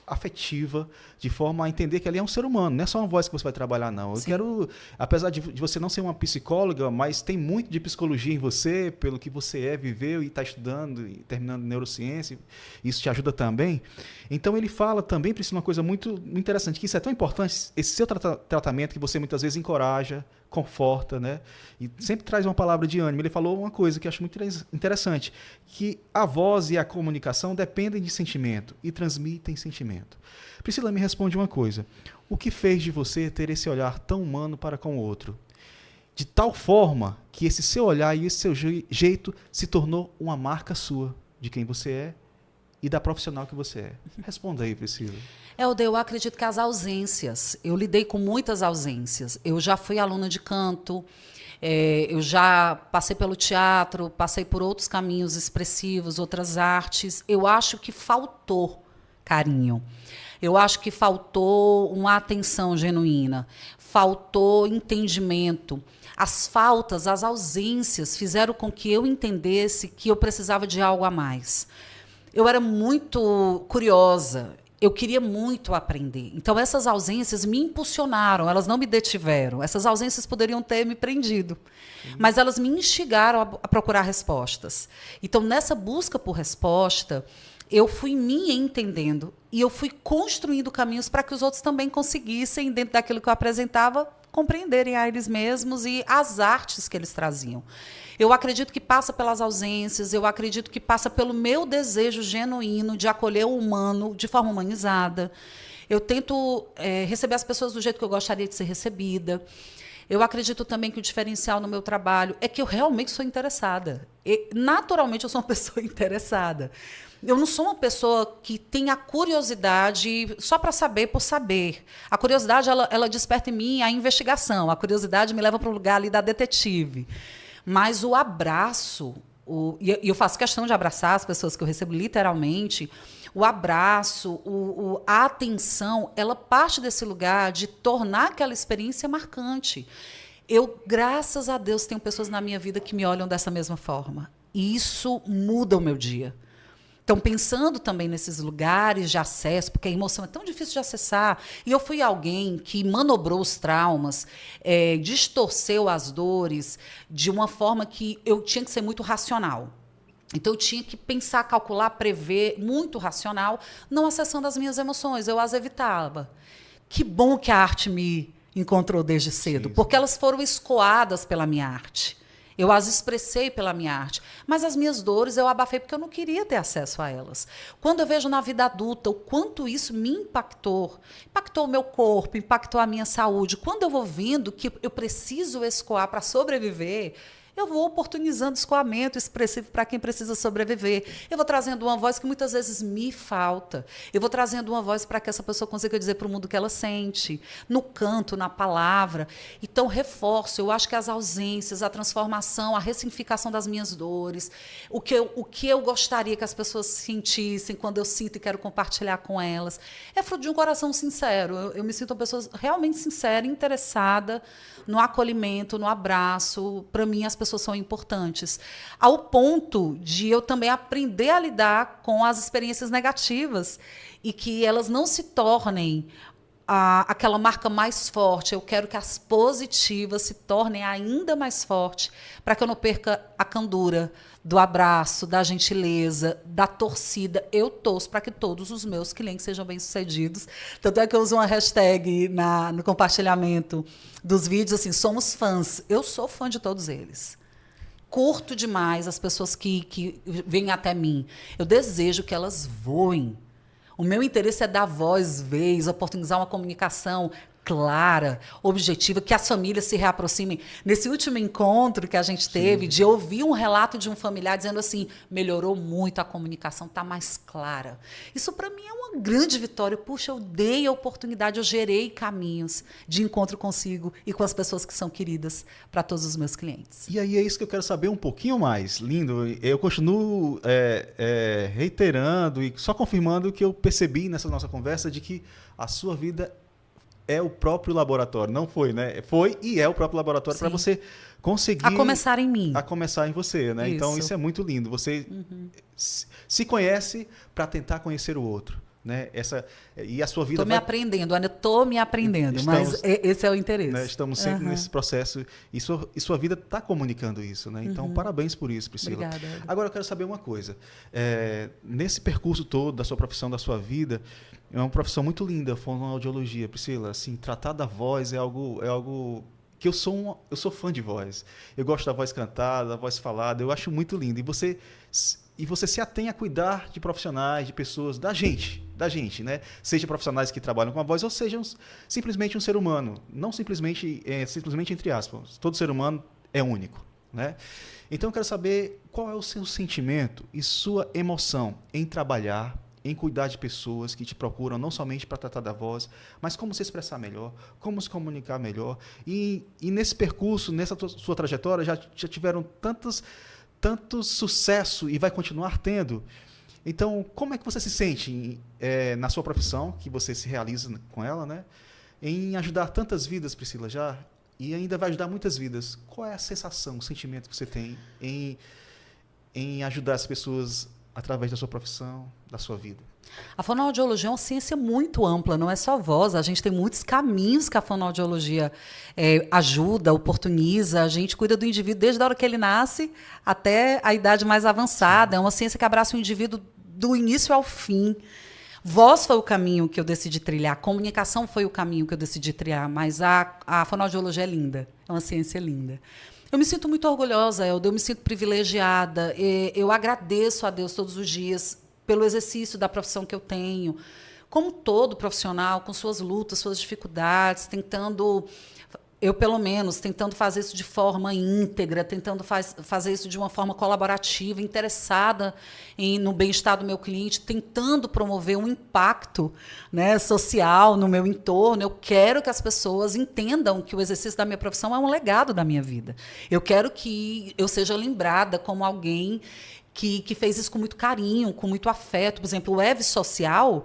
afetiva, de forma a entender que ali é um ser humano, não é só uma voz que você vai trabalhar, não. Eu quero, apesar de você não ser uma psicóloga, mas tem muito de psicologia em você, pelo que você viveu e está estudando e terminando neurociência, isso te ajuda também. Então ele fala também, Priscila, uma coisa muito interessante, que isso é tão importante, esse seu tratamento que você muitas vezes encoraja, conforta, né? E sempre traz uma palavra de ânimo. Ele falou uma coisa que eu acho muito interessante, que a voz e a comunicação dependem de sentimento e transmitem sentimento. Priscila, me responde uma coisa. O que fez de você ter esse olhar tão humano para com o outro? De tal forma que esse seu olhar e esse seu jeito se tornou uma marca sua, de quem você é e da profissional que você é. Responda aí, Priscila. Helder, eu acredito que as ausências, eu lidei com muitas ausências. Eu já fui aluna de canto, eu já passei pelo teatro, passei por outros caminhos expressivos, outras artes. Eu acho que faltou carinho. Eu acho que faltou uma atenção genuína, faltou entendimento. As faltas, as ausências fizeram com que eu entendesse que eu precisava de algo a mais. Eu era muito curiosa, eu queria muito aprender. Então, essas ausências me impulsionaram, elas não me detiveram. Essas ausências poderiam ter me prendido, mas elas me instigaram a procurar respostas. Então, nessa busca por resposta, eu fui me entendendo e eu fui construindo caminhos para que os outros também conseguissem, dentro daquilo que eu apresentava, compreenderem a eles mesmos e as artes que eles traziam. Eu acredito que passa pelas ausências, eu acredito que passa pelo meu desejo genuíno de acolher o humano de forma humanizada. Eu tento receber as pessoas do jeito que eu gostaria de ser recebida. Eu acredito também que o diferencial no meu trabalho é que eu realmente sou interessada. E, naturalmente, eu sou uma pessoa interessada. Eu não sou uma pessoa que tem a curiosidade só para saber por saber. A curiosidade, ela desperta em mim a investigação. A curiosidade me leva para o lugar ali da detetive. Mas o abraço, e eu faço questão de abraçar as pessoas que eu recebo literalmente, o abraço, a atenção, ela parte desse lugar de tornar aquela experiência marcante. Eu, graças a Deus, tenho pessoas na minha vida que me olham dessa mesma forma. E isso muda o meu dia. Então, pensando também nesses lugares de acesso, porque a emoção é tão difícil de acessar, e eu fui alguém que manobrou os traumas, distorceu as dores de uma forma que eu tinha que ser muito racional. Então, eu tinha que pensar, calcular, prever, muito racional, não acessando as minhas emoções, eu as evitava. Que bom que a arte me encontrou desde cedo, porque elas foram escoadas pela minha arte. Eu as expressei pela minha arte, mas as minhas dores eu abafei porque eu não queria ter acesso a elas. Quando eu vejo na vida adulta o quanto isso me impactou o meu corpo, impactou a minha saúde, quando eu vou vendo que eu preciso escoar para sobreviver, eu vou oportunizando escoamento expressivo para quem precisa sobreviver. Eu vou trazendo uma voz que muitas vezes me falta. Eu vou trazendo uma voz para que essa pessoa consiga dizer para o mundo o que ela sente, no canto, na palavra. Então, reforço. Eu acho que as ausências, a transformação, a ressignificação das minhas dores, o que eu gostaria que as pessoas sentissem quando eu sinto e quero compartilhar com elas, é fruto de um coração sincero. Eu me sinto uma pessoa realmente sincera, interessada no acolhimento, no abraço. Para mim, as pessoas são importantes. Ao ponto de eu também aprender a lidar com as experiências negativas e que elas não se tornem aquela marca mais forte. Eu quero que as positivas se tornem ainda mais fortes para que eu não perca a candura do abraço, da gentileza, da torcida. Eu torço para que todos os meus clientes sejam bem-sucedidos. Tanto é que eu uso uma hashtag no compartilhamento dos vídeos, assim, somos fãs. Eu sou fã de todos eles. Curto demais as pessoas que vêm até mim. Eu desejo que elas voem. O meu interesse é dar voz, vez, oportunizar uma comunicação clara, objetiva, que as famílias se reaproximem. Nesse último encontro que a gente teve, de ouvir um relato de um familiar dizendo assim, melhorou muito, a comunicação está mais clara. Isso para mim é uma grande vitória. Puxa, eu dei a oportunidade, eu gerei caminhos de encontro consigo e com as pessoas que são queridas para todos os meus clientes. E aí é isso que eu quero saber um pouquinho mais. Lindo, eu continuo reiterando e só confirmando o que eu percebi nessa nossa conversa de que a sua vida é o próprio laboratório, não foi, né? Foi e é o próprio laboratório para você conseguir... A começar em mim. A começar em você, né? Isso. Então, isso é muito lindo. Você se conhece para tentar conhecer o outro, né? E a sua vida... Estou me aprendendo, Ana, estou me aprendendo, mas esse é o interesse. Né? Estamos sempre nesse processo e sua vida está comunicando isso, né? Então, parabéns por isso, Priscila. Obrigada. Agora, eu quero saber uma coisa. Nesse percurso todo da sua profissão, da sua vida, é uma profissão muito linda, a fonoaudiologia, Priscila. Assim, tratar da voz é algo que eu sou fã de voz. Eu gosto da voz cantada, da voz falada, eu acho muito lindo. E você se atém a cuidar de profissionais, de pessoas, da gente, né? Seja profissionais que trabalham com a voz ou sejam simplesmente um ser humano. Não simplesmente entre aspas. Todo ser humano é único, né? Então eu quero saber qual é o seu sentimento e sua emoção em trabalhar, em cuidar de pessoas que te procuram não somente para tratar da voz, mas como se expressar melhor, como se comunicar melhor. E nesse percurso, nessa sua trajetória, já tiveram tanto sucesso e vai continuar tendo. Então, como é que você se sente na sua profissão, que você se realiza com ela, né? Em ajudar tantas vidas, Priscila, já, e ainda vai ajudar muitas vidas. Qual é a sensação, o sentimento que você tem em ajudar as pessoas através da sua profissão, da sua vida? A fonoaudiologia é uma ciência muito ampla, não é só voz. A gente tem muitos caminhos que a fonoaudiologia ajuda, oportuniza. A gente cuida do indivíduo desde a hora que ele nasce até a idade mais avançada. É uma ciência que abraça o indivíduo do início ao fim. Voz foi o caminho que eu decidi trilhar, comunicação foi o caminho que eu decidi trilhar, mas a fonoaudiologia é linda, é uma ciência linda. Eu me sinto muito orgulhosa, Elda, eu me sinto privilegiada. Eu agradeço a Deus todos os dias pelo exercício da profissão que eu tenho. Como todo profissional, com suas lutas, suas dificuldades, eu pelo menos, tentando fazer isso de forma íntegra, tentando fazer isso de uma forma colaborativa, interessada no bem-estar do meu cliente, tentando promover um impacto, né, social no meu entorno. Eu quero que as pessoas entendam que o exercício da minha profissão é um legado da minha vida. Eu quero que eu seja lembrada como alguém que fez isso com muito carinho, com muito afeto. Por exemplo, o EV Social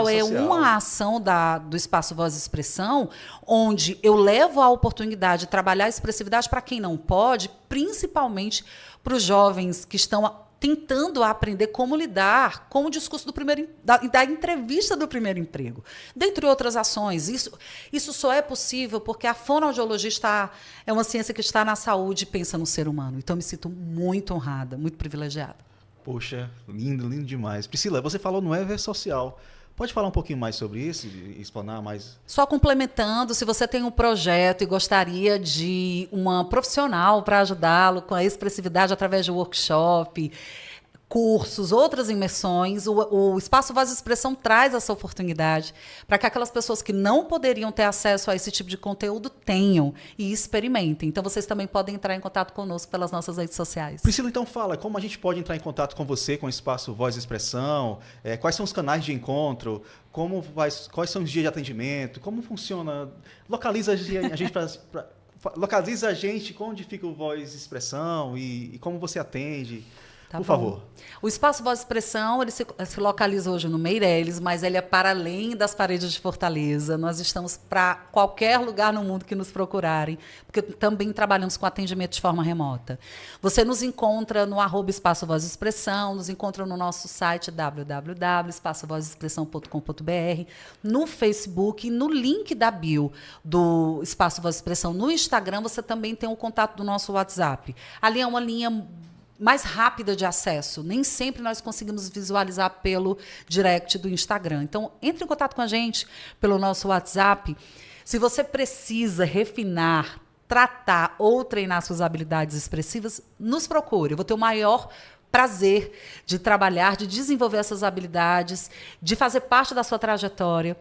é uma ação do Espaço Voz e Expressão, onde eu levo a oportunidade de trabalhar a expressividade para quem não pode, principalmente para os jovens que estão tentando aprender como lidar com o discurso da entrevista do primeiro emprego, dentre outras ações. Isso só é possível porque a fonoaudiologia é uma ciência que está na saúde e pensa no ser humano. Então, eu me sinto muito honrada, muito privilegiada. Poxa, lindo, lindo demais. Priscila, você falou no EV Social. Pode falar um pouquinho mais sobre isso, explanar mais? Só complementando, se você tem um projeto e gostaria de uma profissional para ajudá-lo com a expressividade através de workshop, cursos, outras imersões, o Espaço Voz e Expressão traz essa oportunidade para que aquelas pessoas que não poderiam ter acesso a esse tipo de conteúdo tenham e experimentem. Então, vocês também podem entrar em contato conosco pelas nossas redes sociais. Priscila, então fala, como a gente pode entrar em contato com você, com o Espaço Voz e Expressão, quais são os canais de encontro, quais são os dias de atendimento, como funciona, localiza a gente onde fica o Voz e Expressão e como você atende. Por favor. O Espaço Voz e Expressão ele se localiza hoje no Meireles, mas ele é para além das paredes de Fortaleza. Nós estamos para qualquer lugar no mundo que nos procurarem, porque também trabalhamos com atendimento de forma remota. Você nos encontra no @Espaço Voz e Expressão, nos encontra no nosso site www.espacovozexpressão.com.br, no Facebook, no link da bio do Espaço Voz e Expressão. No Instagram, você também tem o contato do nosso WhatsApp. Ali é uma linha mais rápida de acesso. Nem sempre nós conseguimos visualizar pelo direct do Instagram. Então, entre em contato com a gente pelo nosso WhatsApp. Se você precisa refinar, tratar ou treinar suas habilidades expressivas, nos procure. Eu vou ter o maior prazer de trabalhar, de desenvolver essas habilidades, de fazer parte da sua trajetória.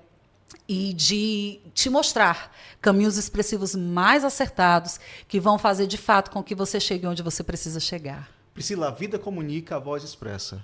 e de te mostrar caminhos expressivos mais acertados que vão fazer, de fato, com que você chegue onde você precisa chegar. Priscila, a vida comunica, a voz expressa.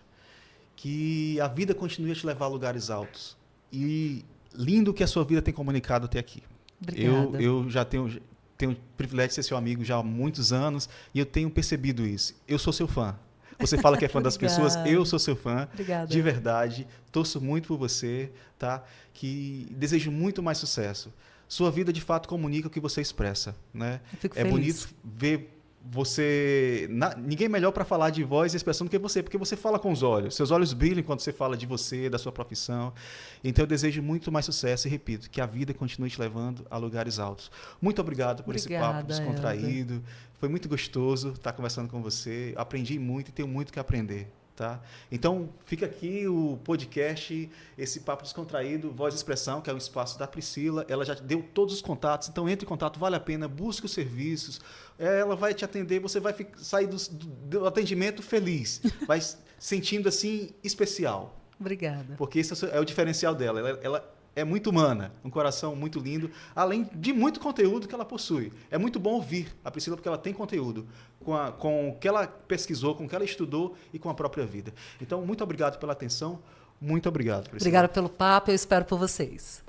Que a vida continue a te levar a lugares altos. E lindo que a sua vida tem comunicado até aqui. Obrigada. Eu já tenho o privilégio de ser seu amigo já há muitos anos e eu tenho percebido isso. Eu sou seu fã. Você fala que é fã das pessoas, eu sou seu fã. Obrigada. De verdade. Torço muito por você, tá? Que desejo muito mais sucesso. Sua vida, de fato, comunica o que você expressa, né? Eu fico É feliz. bonito ver você... Ninguém melhor para falar de voz e expressão do que você, porque você fala com os olhos. Seus olhos brilham quando você fala de você, da sua profissão. Então, eu desejo muito mais sucesso e, repito, que a vida continue te levando a lugares altos. Muito obrigado por esse papo descontraído. Helder. Foi muito gostoso estar conversando com você. Aprendi muito e tenho muito que aprender. Tá? Então, fica aqui o podcast, esse papo descontraído, Voz e Expressão, que é um espaço da Priscila. Ela já deu todos os contatos, então entre em contato, vale a pena, busque os serviços. Ela vai te atender, você vai sair do atendimento feliz, vai sentindo assim especial. Obrigada. Porque esse é o diferencial dela. Ela é muito humana, um coração muito lindo, além de muito conteúdo que ela possui. É muito bom ouvir a Priscila porque ela tem conteúdo com o que ela pesquisou, com o que ela estudou e com a própria vida. Então, muito obrigado pela atenção. Muito obrigado, Priscila. Obrigada pelo papo, eu espero por vocês.